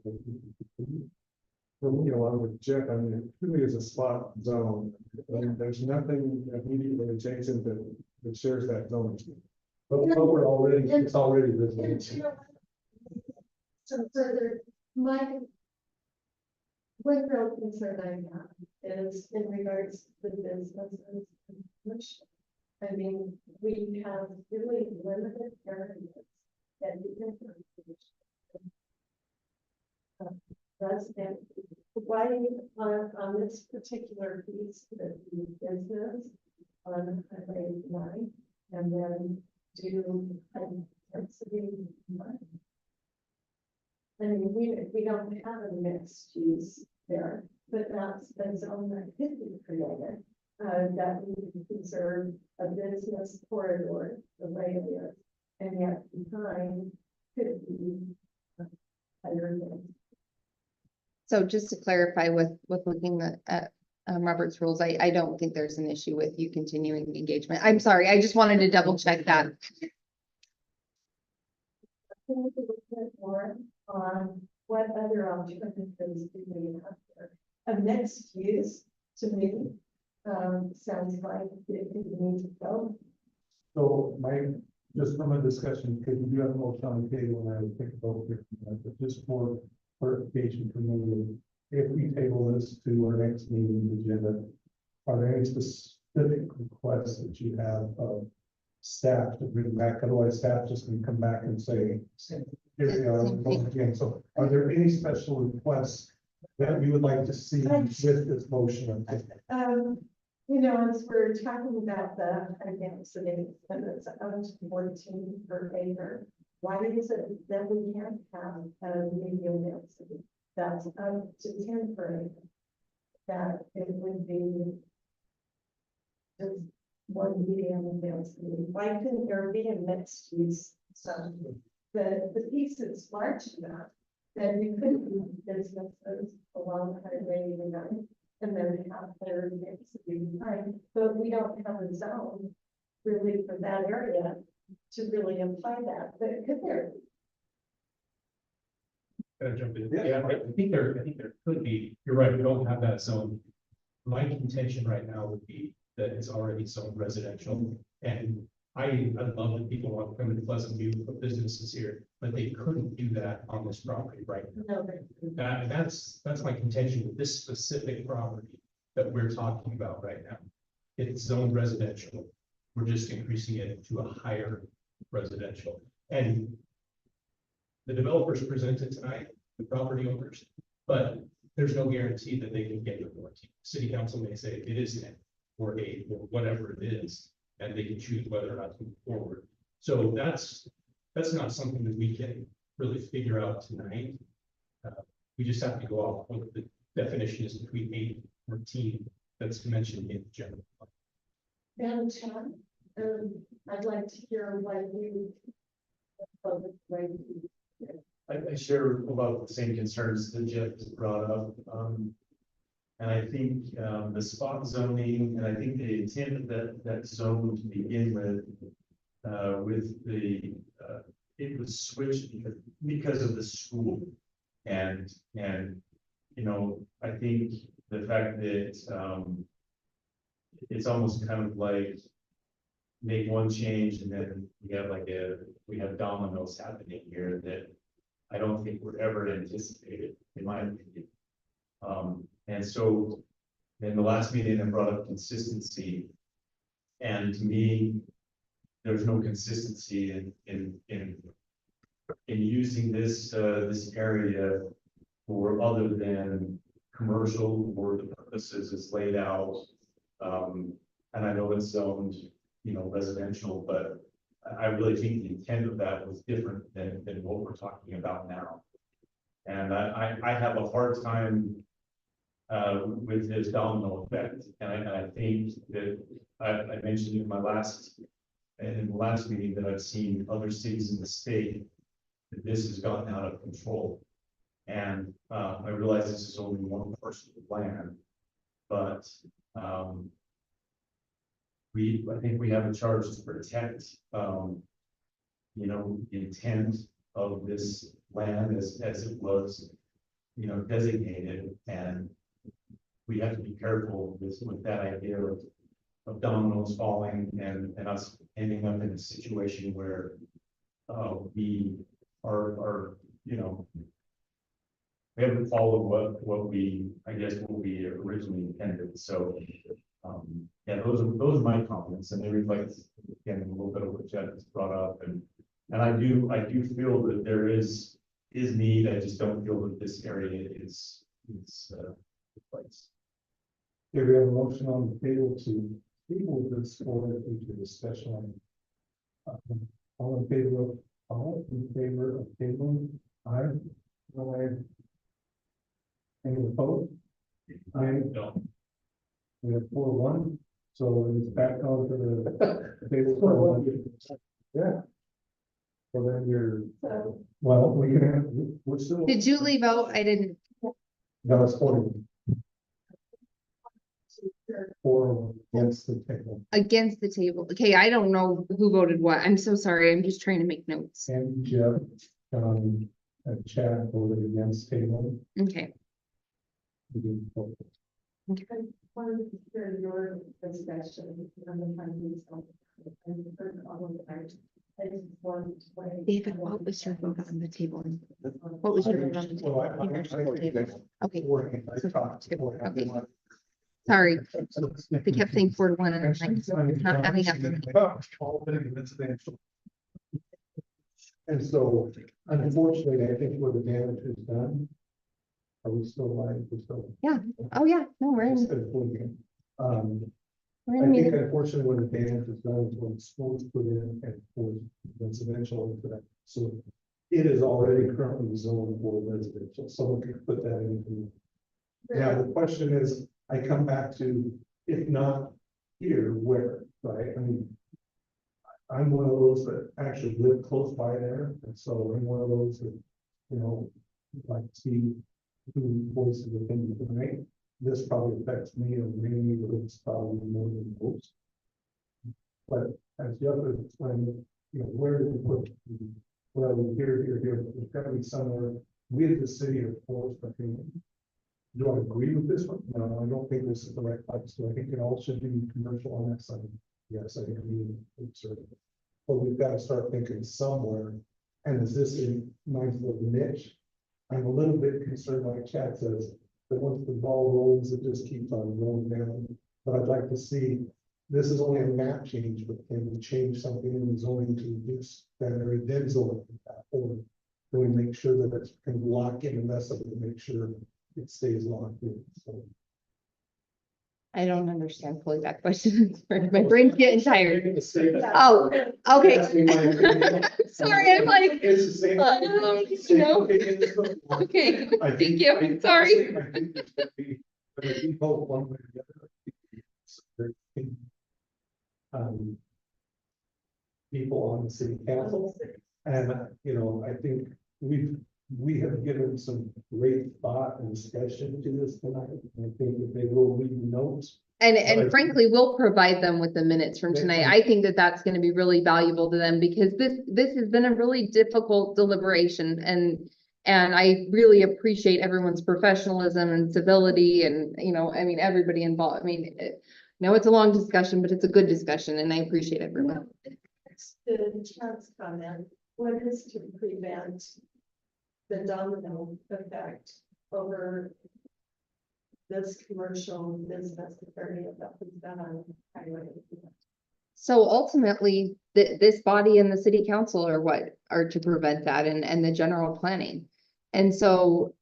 for me, along with Jeff, I mean, it really is a spot zone. I mean, there's nothing immediately adjacent that shares that zone. But we're already, it's already And, residential. you know, some further, my. One real concern I have is in regards to the businesses. and commercial. I mean, we have really limited areas that you can. Resident, why on this particular piece that the business on Highway 9 and then do density. I mean, we don't have a mixed use there, but that's the zone that could be created. That we can conserve a business corridor the way it is, and yet behind could be higher than. so just to clarify with looking at Robert's rules, I don't think there's an issue with you continuing the engagement. I'm sorry, I just wanted to double check that. More on what other alternatives do we have there? A mixed use to me, sounds like it needs to go. So just from a discussion, because we do have a motion on the table, and I would think about it, but just for clarification for me, if we table this to our next meeting agenda, are there any specific requests that you have of staff to bring back? Otherwise, staff just can come back and say, here we are, we're going again. So are there any special requests that we would like to see with this motion? You know, as we're talking about the density, and it's up to 14 per acre, why is it that we can't have a medium density that's up to 10 per acre? That it would be just one medium density. Why couldn't there be a mixed use zone? The piece is large enough that you could do businesses along Highway 89 and then have their density behind, but we don't have a zone really for that area to really imply that, but could there? Can I jump in? Yeah, I think there could be, you're right, we don't have that zone. My contention right now would be that it's already zoned residential, and I love that people want to come into Pleasant View, put businesses here, but they couldn't do that on this property right now. No, That's my contention with this specific property that we're talking about right now. It's zoned residential. We're just increasing it to a higher residential. And the developers presented tonight, the property owners, but there's no guarantee that they can get the warranty. City council may say it is 10 or 8 or whatever it is, and they can choose whether or not to move forward. So that's not something that we can really figure out tonight. We just have to go off what the definition is between 8 and 14 that's mentioned in the general plan. and John, I'd like to hear why you. I share a lot of the same concerns that Jeff has brought up. And I think, the spot zoning, and I think the intent of that zone to begin with the, it was switched because of the school. And, you know, I think the fact that, it's almost kind of like make one change and then we have dominoes happening here that I don't think were ever anticipated, in my opinion. And so in the last meeting, I brought up consistency. And to me, there's no consistency in using this area for other than commercial or the purposes it's laid out. And I know it's zoned, you know, residential, but I really think the intent of that was different than what we're talking about now. And I have a hard time with this domino effect. And I think that I mentioned in the last meeting that I've seen other cities in the state that this has gotten out of control. And I realize this is only one parcel of land, but I think we have a charge to protect, you know, the intent of this land as it was, you know, designated. And we have to be careful with that idea of dominoes falling and us ending up in a situation where we are, you know, we haven't followed what we originally intended. So yeah, those are my comments, and they reflect again a little bit of what Jeff has brought up, and I do feel that there is need. I just don't feel that this area is the place. Here we have a motion on the table to table this forward into discussion. All in favor of tabling? Aye. Aye. Any opposed? Aye. No. We have 4-1, so it's back on to the table for one. Yeah. So then we're still. Did you leave out? I didn't. That was 40. 4 against the table. Against the table. Okay, I don't know who voted what. I'm so sorry. I'm just trying to make notes. And Jeff, and Chad voted against table. Okay. We didn't vote. Wanted to hear your discussion on the funding. David, what was your vote on the table? What was your vote on the table? Well, Okay. I talked. Okay. Sorry, they kept saying 4-1 and I'm like, it's not adding up. All been residential. And so unfortunately, I think where the damage is done. Are we still alive? We're still. Yeah. Oh, yeah. No, we're in. I We're in think meeting. unfortunately when the damage is done is when schools put in and for residential into that. So it is already currently zoned for residential. Someone could put that into. Now, the question is, I come back to, if not here, where, right? I mean, I'm one of those that actually live close by there, and so I'm one of those that, you know, like see who voices opinion tonight. This probably affects me or many neighborhoods probably more than most. But as the other explained, you know, where do we put, well, here, there's got to be somewhere with the city of Forest opinion. Do I agree with this one? No, I don't think this is the right place. Do I think it all should be commercial on that side? Yes, I agree. But we've got to start thinking somewhere. And is this a nice little niche? I'm a little bit concerned, like Chad says, that once the ball rolls, it just keeps on rolling down. But I'd like to see, this is only a map change, but can we change something in the zoning to reduce that area, then zone that, or do we make sure that it's can lock in the rest of it and make sure it stays locked in? So. I don't understand fully that question. My brain's getting tired. Oh, okay. Sorry, I'm like, It's the same. no. Okay, thank you. I'm sorry. People on the city council, and you know, I think we've we have given some great thought and discussion to this tonight. I think that they will read the notes. And Right. frankly, we'll provide them with the minutes from tonight. I think that that's gonna be really valuable to them because this has been a really difficult deliberation and I really appreciate everyone's professionalism and civility and, you know, I mean, everybody involved. I mean, no, it's a long discussion, but it's a good discussion and I appreciate everyone. The chance comment, what is to prevent the domino effect over this commercial business area that was done on highway? So ultimately, this body and the city council are what are to prevent that and the general planning. And so,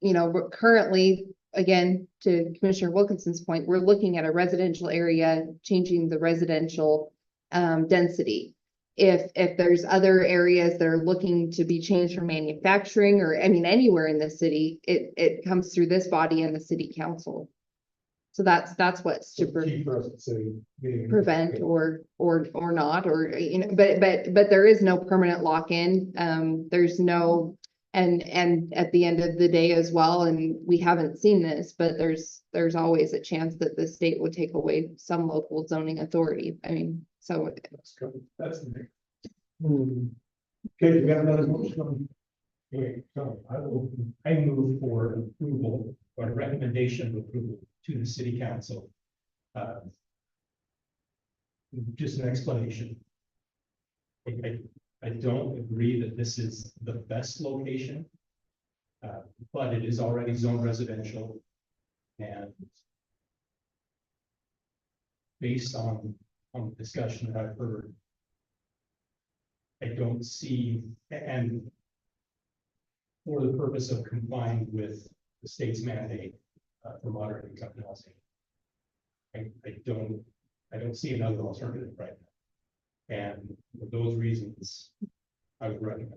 you know, we're currently, again, to Commissioner Wilkinson's point, we're looking at a residential area, changing the residential density. If there's other areas that are looking to be changed for manufacturing or, I mean, anywhere in the city, it comes through this body and the city council. So that's what's to Key for us to say, being- prevent or not, or, you know, but there is no permanent lock-in. There's no, and at the end of the day as well, and we haven't seen this, but there's always a chance that the state would take away some local zoning authority. I mean, so. That's the thing. Okay, we got another motion. Okay, so I move for approval or recommendation of approval to the city council. Just an explanation. I don't agree that this is the best location. But it is already zoned residential. And based on the discussion that I've heard, I don't see, and for the purpose of complying with the state's mandate for moderate income housing, I don't see another alternative right now. And for those reasons, I would recommend.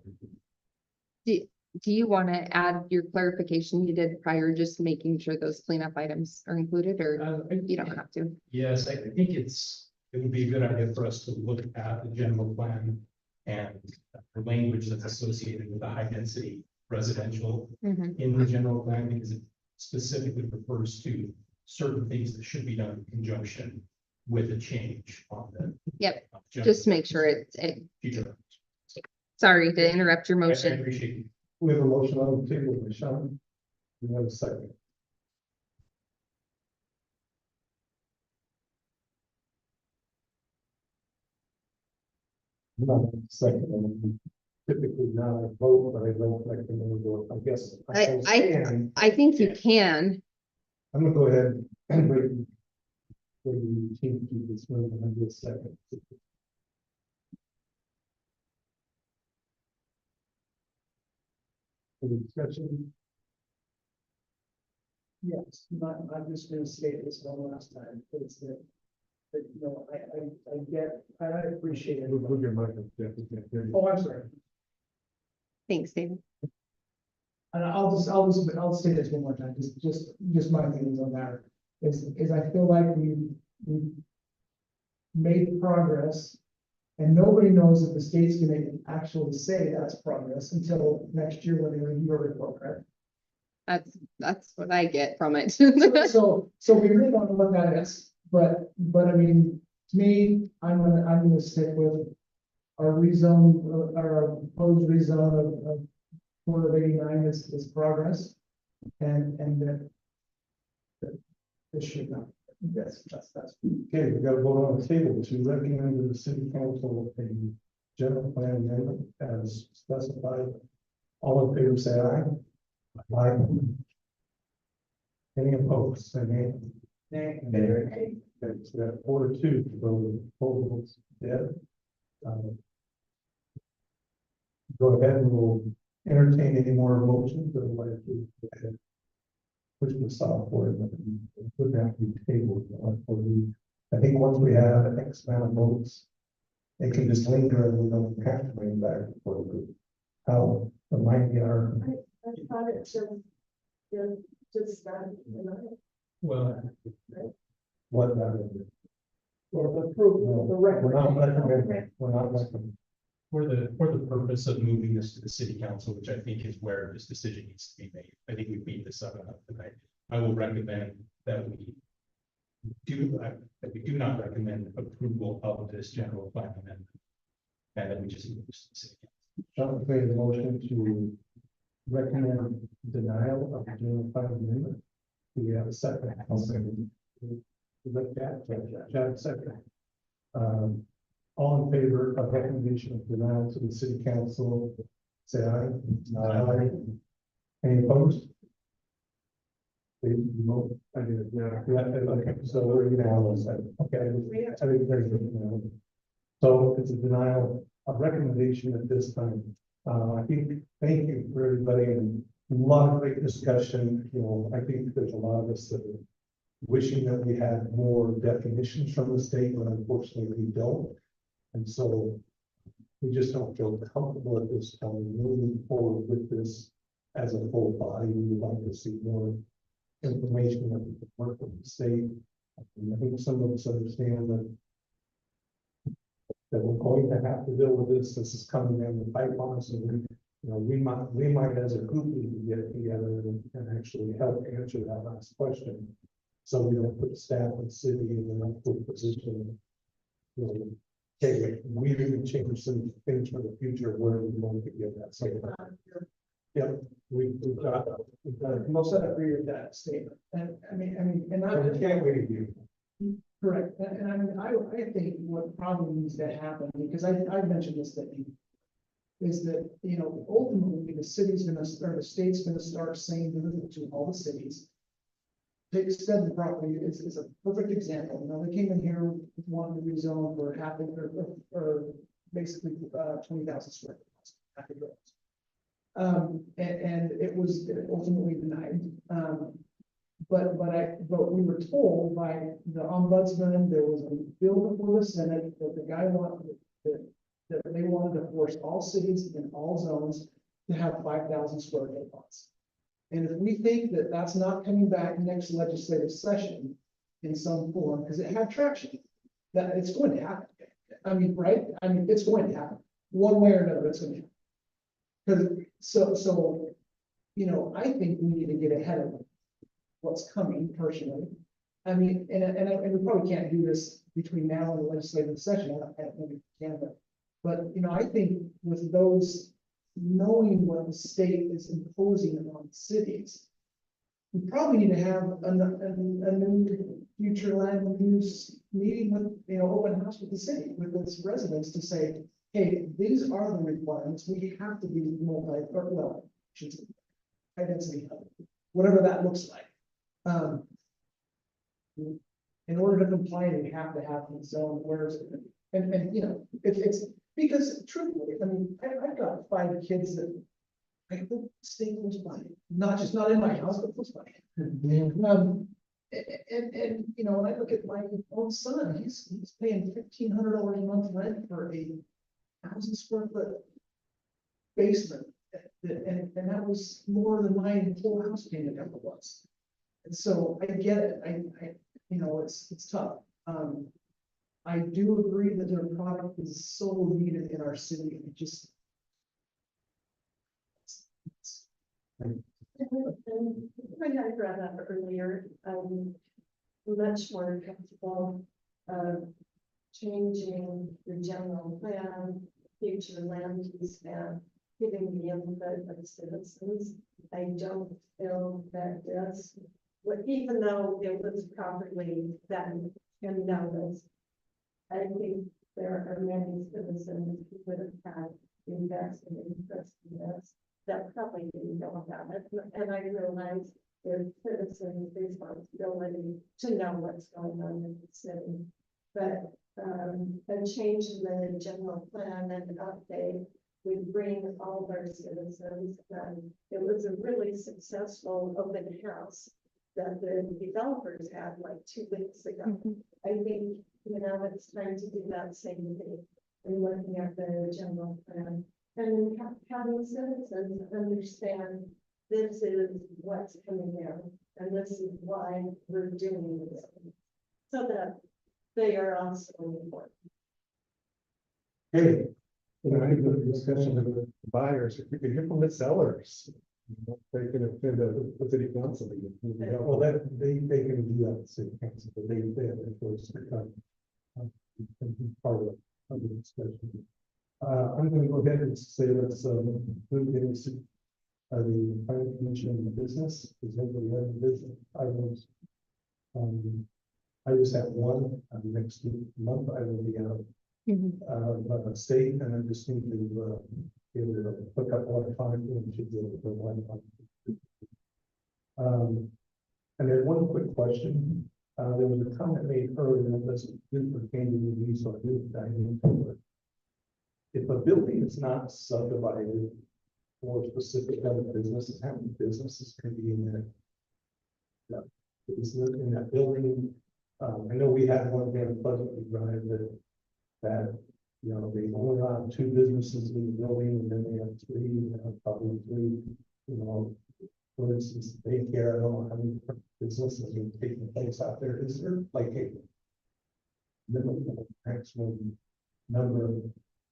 Do you want to add your clarification you did prior, just making sure those cleanup items are included, or you don't have to? Yes, I think it would be a good idea for us to look at the general plan and the language that's associated with the high density residential Mhm. in the general plan, because it specifically refers to certain things that should be done in conjunction with a change on the. Yep, general just make sure it's, future. sorry to interrupt your I motion. appreciate you. We have a motion on the table, Michelle. We have a second. No, second. Typically not a vote, but I don't recommend vote. I guess. I think you can. I'm gonna go ahead and wait. For the team to do this move and do a second. Any discussion? Yes, I'm just gonna say this one last time, is that, you know, I appreciate it. Move your mic up, Jeff, we can't hear you. Oh, I'm sorry. Thanks, David. And I'll say this one more time, just my feelings on that, is I feel like we've made progress. And nobody knows if the state's gonna actually say that's progress until next year when they review a report, right? That's what I get from it. So we really don't know what that is, but I mean, to me, I'm gonna stick with our rezone, our proposed rezone of Port of 89 is progress. And that this should not, that's. Okay, we got a vote on the table to recommend to the city council a general plan amendment as specified. All in favor, say aye. Aye. Any opposed, say nay. Nay. That's 4-2, so the proposal's dead. Go ahead and we'll entertain any more motions, otherwise we go ahead. Which we saw for it, but it would have to be tabled for the, I think once we have X amount of votes, they can just linger and we don't have to bring it back for the group. How, it might be our, I thought it just that, you know. Well, what that is. Or the proof, the record. We're not recommending, we're not recommending. For the purpose of moving this to the city council, which I think is where this decision needs to be made, I think we beat this up enough tonight. I will recommend that we do not recommend approval of this general plan amendment. And that we just move this to the city council. Sean made a motion to recommend denial of the general plan amendment. Do we have a second? I'll second. Look at, Chad, second. All in favor of recommendation of denial to the city council, say aye. Aye. Any opposed? Did you vote? I did, yeah. Yeah, okay, so we're unanimous. Okay, I think very good. So it's a denial of recommendation at this time. I think, thank you for everybody and a lot of great discussion. You know, I think there's a lot of us that are wishing that we had more definitions from the state, but unfortunately we don't. And so we just don't feel comfortable at this time moving forward with this as a full body. We would like to see more information that we can work with the state. And I think some of us understand that we're going to have to deal with this. This is coming down the pipeline, so we might as a group need to get together and actually help answer that last question. So we don't put staff and city in an awkward position. Okay, we didn't change some things for the future where we want to get that. So, yeah, we've got. Most of agree with that statement, and I mean, and I can't wait to do. correct, and I mean, I think what probably needs to happen, because I've mentioned this, that is that, you know, ultimately the city's gonna, or the state's gonna start saying to all the cities. Take Stedman property is a perfect example. You know, they came in here, wanted to rezone for half acre, or basically 20,000 square feet. Half acre. And it was ultimately denied. But we were told by the ombudsman, there was a bill before the Senate that the guy wanted, that they wanted to force all cities in all zones to have 5,000 square foot lots. And if we think that that's not coming back next legislative session in some form, because it had traction, that it's going to happen. I mean, right? I mean, it's going to happen one way or another. It's going to happen. Because so, you know, I think we need to get ahead of what's coming personally. I mean, and we probably can't do this between now and the legislative session. I don't think we can, but you know, I think with those, knowing what the state is imposing on cities, we probably need to have a new future land use meeting with, you know, open house with the city, with its residents to say, hey, these are the requirements. We have to be multi, or well, high density, whatever that looks like. In order to comply, we have to have the zone where, and you know, it's because truthfully, I mean, I've got 5 kids that I think stay close by, not in my house, but close by. And you know, when I look at my own son, he's paying $1,500 a month rent for a 1,000 square foot basement, and that was more than my whole house payment ever was. And so I get it. I you know, it's tough. I do agree that their product is so needed in our city. It just. I had brought up earlier, much more comfortable, changing the general plan, future land use map, giving the input of citizens. I don't feel that this, even though it was properly done and noticed, I think there are many citizens who would have had invested interest in this that probably didn't know about it. And I realize there's citizens' responsibility to know what's going on in the city. But a change in the general plan and an update would bring all of our citizens. It was a really successful open house that the developers had like 2 weeks ago. I think, you know, it's time to do that same thing and looking at the general plan and having citizens understand this is what's coming down and this is why we're doing this, so that they are also important. Okay, You know, I think the discussion of the buyers, if we could hear from the sellers. They can attend the city council. Yeah, well, that, they can do that, at city council, but they have a choice to come. And be part of the discussion. I'm gonna go ahead and say let's, move into the planning commission business, does anybody have any business items? I just have one, next month I will be out, state, and I just need to, be able to hook up Wi-Fi, and should be able to put Wi-Fi. And then one quick question, there was a comment made earlier, and this didn't pertain to me, so I didn't dive into it. If a building is not subdivided for specific other businesses, how many businesses can be in there? Yeah, is in that building? I know we had one there in Pleasant Drive that, you know, they only allowed 2 businesses in the building, and then they have 3, probably 3, you know, for instance, daycare, I don't know how many different businesses are taking place out there. Is there like a maximum number of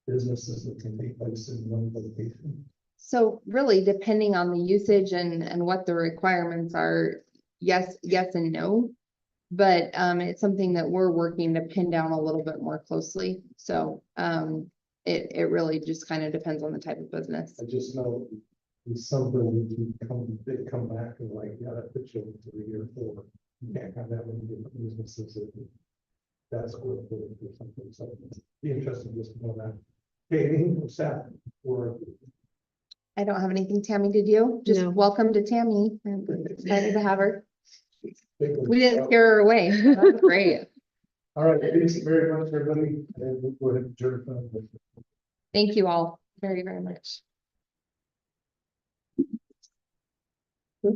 businesses that can take place in one location? So really, depending on the usage and what the requirements are, yes and no. But it's something that we're working to pin down a little bit more closely. So it really just kind of depends on the type of business. I just know in some buildings, they come back and like, yeah, that fits you for 3 or 4. You can't have that many different businesses. That's what or something. So it'd be interesting just to know that. Okay, anything from staff or? I don't have anything, Tammy, did you? Just No. welcome to Tammy. I'm excited to have her. We didn't scare her away. That's great. All right, thanks very much, everybody. And we'll go ahead and adjourn. Thank you all very, very much. I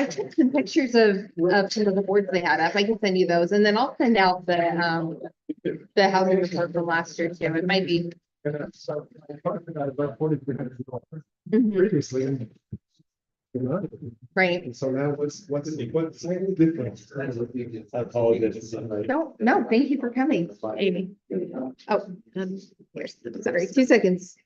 took some pictures of some of the boards they had up. I can send you those, and then I'll send out the housing report from last year too. It might be. About $4,300 Mhm. previously. Right. And so now what's the difference? I apologize. No, thank you for coming, Amy. Oh, here's, sorry, 2 seconds.